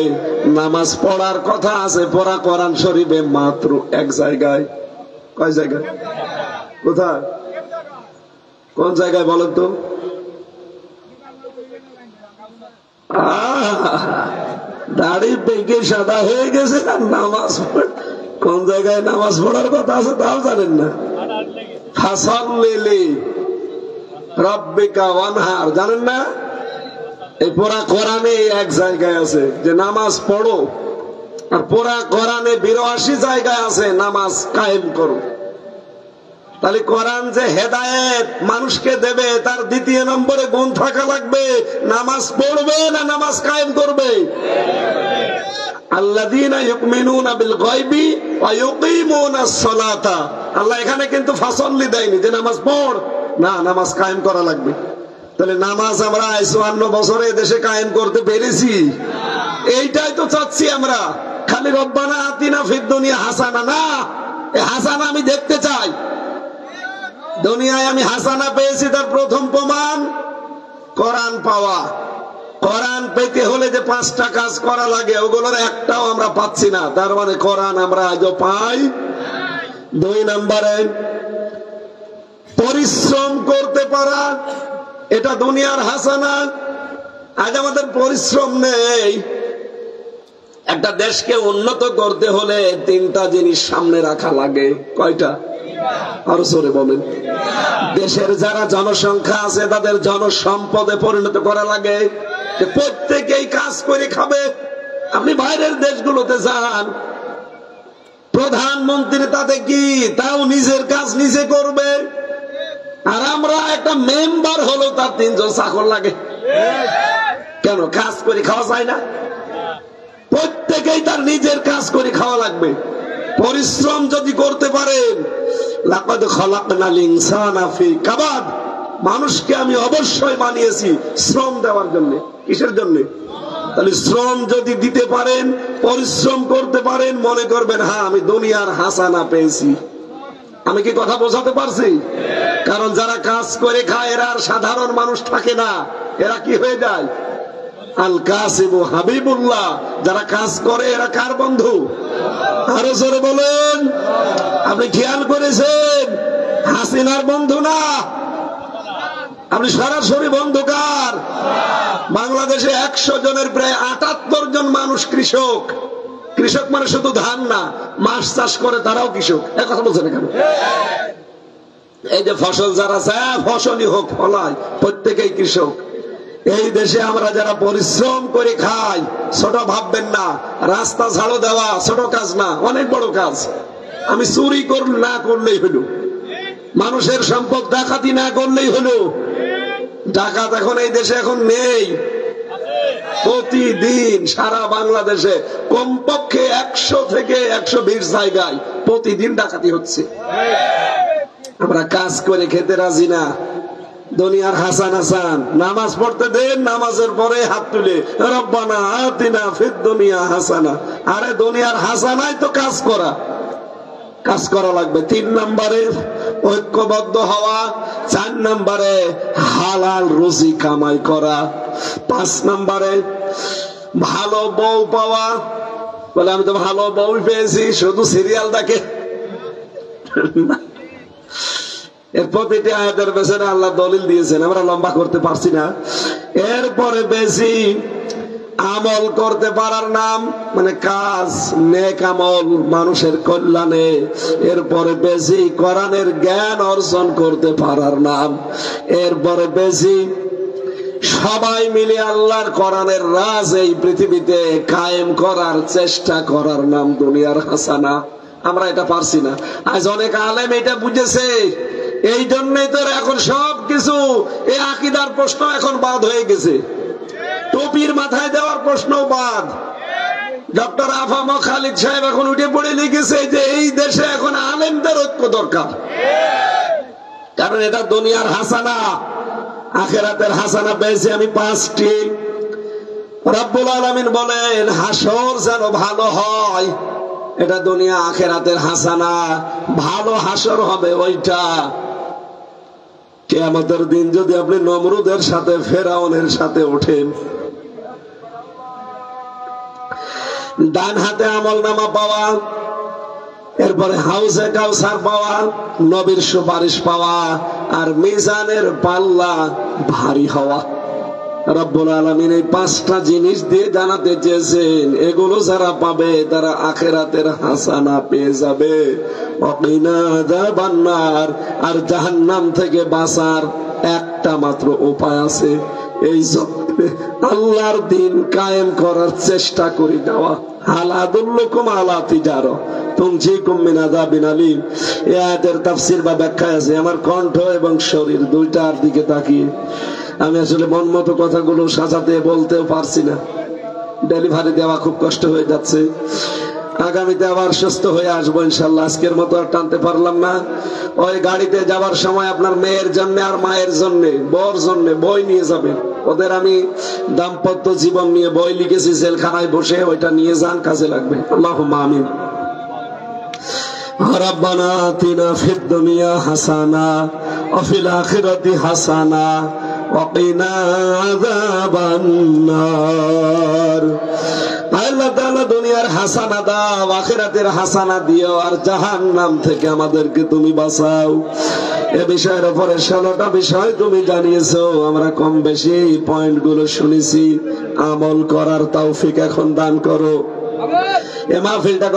নামাজ পড়ার কথা আছে পড়া কোরআন শরীফে মাত্র 1 জায়গায়। কয় জায়গায়? কোথায়? কোন জায়গায় বলেন তো? দাড়ি পেকে সাদা হয়ে গেছে না নামাজ পড়। কোন জায়গায় নামাজ পড়ার কথা আছে তাও জানেন না? ফাসাল্লি রাব্বিকা ওয়ানহার, জানেন না? এই পুরা কোরআনে 1 জায়গায় আছে যে নামাজ পড়ো, আর পুরা কোরআনে 82 জায়গায় আছে নামাজ কায়েম করো। তাহলে কোরআন যে হেদায়েত মানুষকে দেবে, তার 2 নম্বরে গুণ থাকা লাগবে, নামাজ পড়বে না নামাজ কায়েম করবে। আল্লাযীনা ইউমিনুনা বিল গায়বি ওয়া ইউকিমুনাস সালাতা। আল্লাহ এখানে কিন্তু ফাসাল্লি দেয়নি যে নামাজ পড়, না, নামাজ কায়েম করা লাগবে। তাহলে নামাজ আমরা 54 বছরে দেশে কায়েম করতে পেরেছি? এইটাই তো চাচ্ছি আমরা। খালি রব্বানা আতিনা ফিদ দুনিয়া হাসানা না, এই হাসানা আমি দেখতে চাই। দুনিয়ায় আমি হাসানা পেয়েছি, তার প্রথম প্রমাণ কোরআন পাওয়া। কোরআন পেতে হলে যে 5টা কাজ করা লাগে, ওগুলোর একটাও আমরা পাচ্ছি না। তার মানে কোরআন আমরা আজও পাই। 2 নম্বরে পরিশ্রম করতে পারা, এটা দুনিয়ার হাসানা। আজ আমাদের পরিশ্রম নেই। একটা দেশকে উন্নত করতে হলে 3টা জিনিস সামনে রাখা লাগে। কয়টা? আরো জোরে বলেন। দেশের যারা জনসংখ্যা আছে তাদের জনসম্পদে পরিণত করা লাগে, যে প্রত্যেকেই কাজ করে খাবে। আপনি বাইরের দেশগুলোতে যান, প্রধানমন্ত্রী তাতে কি, তাও নিজের কাজ নিজে করবে। আর আমরা একটা মেম্বার হলো তার 3 জন চাকর লাগে। কেন? কাজ করে খাওয়া যায় না? প্রত্যেকেই তার নিজের কাজ করে খাওয়া লাগবে। পরিশ্রম যদি করতে পারেন, লাকাদ খালাকনাল ইনসানা ফি কাবাদ, মানুষকে আমি অবশ্যই বানিয়েছি শ্রম দেওয়ার জন্য। কিসের জন্য? তাহলে শ্রম যদি দিতে পারেন, পরিশ্রম করতে পারেন, মনে করবেন হ্যাঁ আমি দুনিয়ার হাসানা পেয়েছি। আমি কি কথা বোঝাতে পারছি? কারণ যারা কাজ করে খায় এরা আর সাধারণ মানুষ থাকে না, এরা কি হয়ে যায়? আল কাসিবু হাবিবুল্লাহ। যারা কাজ করে এরা কার বন্ধু? আরো জোরে বলেন। আপনি খেয়াল করেছেন হাসিনার বন্ধু না, আপনি সরাসরি বন্ধু কার? বাংলাদেশে 100 জনের প্রায় 78 জন মানুষ কৃষক। কৃষক মানে শুধু ধান না, মাছ চাষ করে তারাও কৃষক। এক কথা বলছেন কেন? এই যে ফসল যারা চায়, ফসলই হোক ফলায়, প্রত্যেকেই কৃষক। এই দেশে আমরা যারা পরিশ্রম করে খাই, ছোট ভাববেন না। রাস্তা ঝাড়ু দেওয়া ছোট কাজ না, অনেক বড় কাজ। আমি চুরি না করলেই হলো, মানুষের সম্পদ ডাকাতি না করলেই হলো। ডাকাত এখন এই দেশে এখন নেই। প্রতিদিন সারা বাংলাদেশে কমপক্ষে 100 থেকে 120 জায়গায় প্রতিদিন ডাকাতি হচ্ছে। আমরা কাজ করে খেতে রাজি না। দুনিয়ার হাসানা চান, নামাজ পড়তে দেন, নামাজের পরে হাত তুলে রব্বানা আতিনা ফিদ দুনিয়া হাসানা। আরে দুনিয়ার হাসানাই তো কাজ করা, কাজ করা লাগবে। 3 নম্বরে ঐক্যবদ্ধ হওয়া, 4 নম্বরে হালাল রুজি কামাই করা, 5 নম্বরে ভালো বউ পাওয়া, বলে আমি তো ভালো বউ পেয়েছি, শুধু সিরিয়াল দেখে। এর প্রতিটি আয়াতের পেছনে আল্লাহ দলিল দিয়েছেন, আমরা লম্বা করতে পারছি না। এরপরে বেশি আমল করতে পারার নাম, মানে কাজ, নেক আমল মানুষের কল্যাণে। এরপরে বেশি কোরআনের জ্ঞান অর্জন করতে পারার নাম। এরপরে বেশি সবাই মিলে আল্লাহর কোরআনের রাজ এই পৃথিবীতে কায়েম করার চেষ্টা করার নাম দুনিয়ার হাসানা। আমরা এটা পারছি না। আজ অনেক আলেম এটা বুঝেছে, এই জন্যই তো এখন সবকিছু এই আকীদার প্রশ্ন এখন বাদ হয়ে গেছে, টুপির মাথায় দেওয়ার প্রশ্ন বাদ। ডক্টর আফাম খালিদ সাহেব এখন উঠে পড়ে লিখেছে যে এই দেশে এখন আলেমদের ঐক্য দরকার, কারণ এটা দুনিয়ার হাসানা, আখিরাতের হাসানা পেয়েছি আমি 5টি। রব্বুল আলামিন বলেন হাসর যেন ভালো হয়, এটা দুনিয়া আখিরাতের হাসানা। ভালো হাসর হবে ওইটা। কিয়ামতের দিন যদি আপনি নমরুদের সাথে ফেরাউনের সাথে ওঠেন, ডান হাতে আমলনামা পাওয়া, এরপরে হাউজে কাউসার পাওয়া, নবীর সুপারিশ পাওয়া, আর মিজানের পাল্লা ভারী হওয়া। রব্বুল আলামিন এই 5টা জিনিস দিয়ে জানাতে চেয়েছেন, এগুলো যারা পাবে তারা আখিরাতের হাসানা পেয়ে যাবে। ওয়াকিনা আযাবান্নার, আর জাহান্নাম থেকে বাঁচার একটা মাত্র উপায় আছে, এই জগতে আল্লাহর দিন কায়েম করার চেষ্টা করে যাওয়া। হাল আদুল্লুকুম আলা তিজারা তুনজিকুম মিন আযাবিন আলীম। এই আয়াতের তাফসীর বা ব্যাখ্যা আছে। আমার কণ্ঠ এবং শরীর দুইটার দিকে তাকিয়ে আমি আসলে মন মতো কথাগুলো সাজাতে বলতেও পারছি না, ডেলিভারি দেওয়া খুব কষ্ট হয়ে যাচ্ছে। আগামীতে আবার সুস্থ হয়ে আসবো ইনশাল্লাহ। আজকের মতো আর টানতে পারলাম না। ওই গাড়িতে যাবার সময় আপনার মেয়ের জন্য আর মায়ের জন্য, বর জন্য বই নিয়ে যাবেন। ওদের আমি দাম্পত্য জীবন নিয়ে বই লিখেছি জেলখানায় বসে, ওইটা নিয়ে যান, কাজে লাগবে। আল্লাহুম্মা আমিন। রাব্বানা আতিনা ফিদ দুনিয়া হাসানা ওয়া ফিল আখিরাতি হাসানা ওয়া কিনা আযাবান্নার। আল্লাহ তাআলা দুনিয়ার হাসানা দাও, আখিরাতের হাসানা দিও, আর জাহান্নাম থেকে আমাদেরকে তুমি বাঁচাও। এ বিষয়ের উপরে 16টা বিষয় তুমি জানিয়েছো, আমরা কম বেশি পয়েন্টগুলো শুনেছি। আমল করার তৌফিক এখন দান করো। এ মাহফিলটা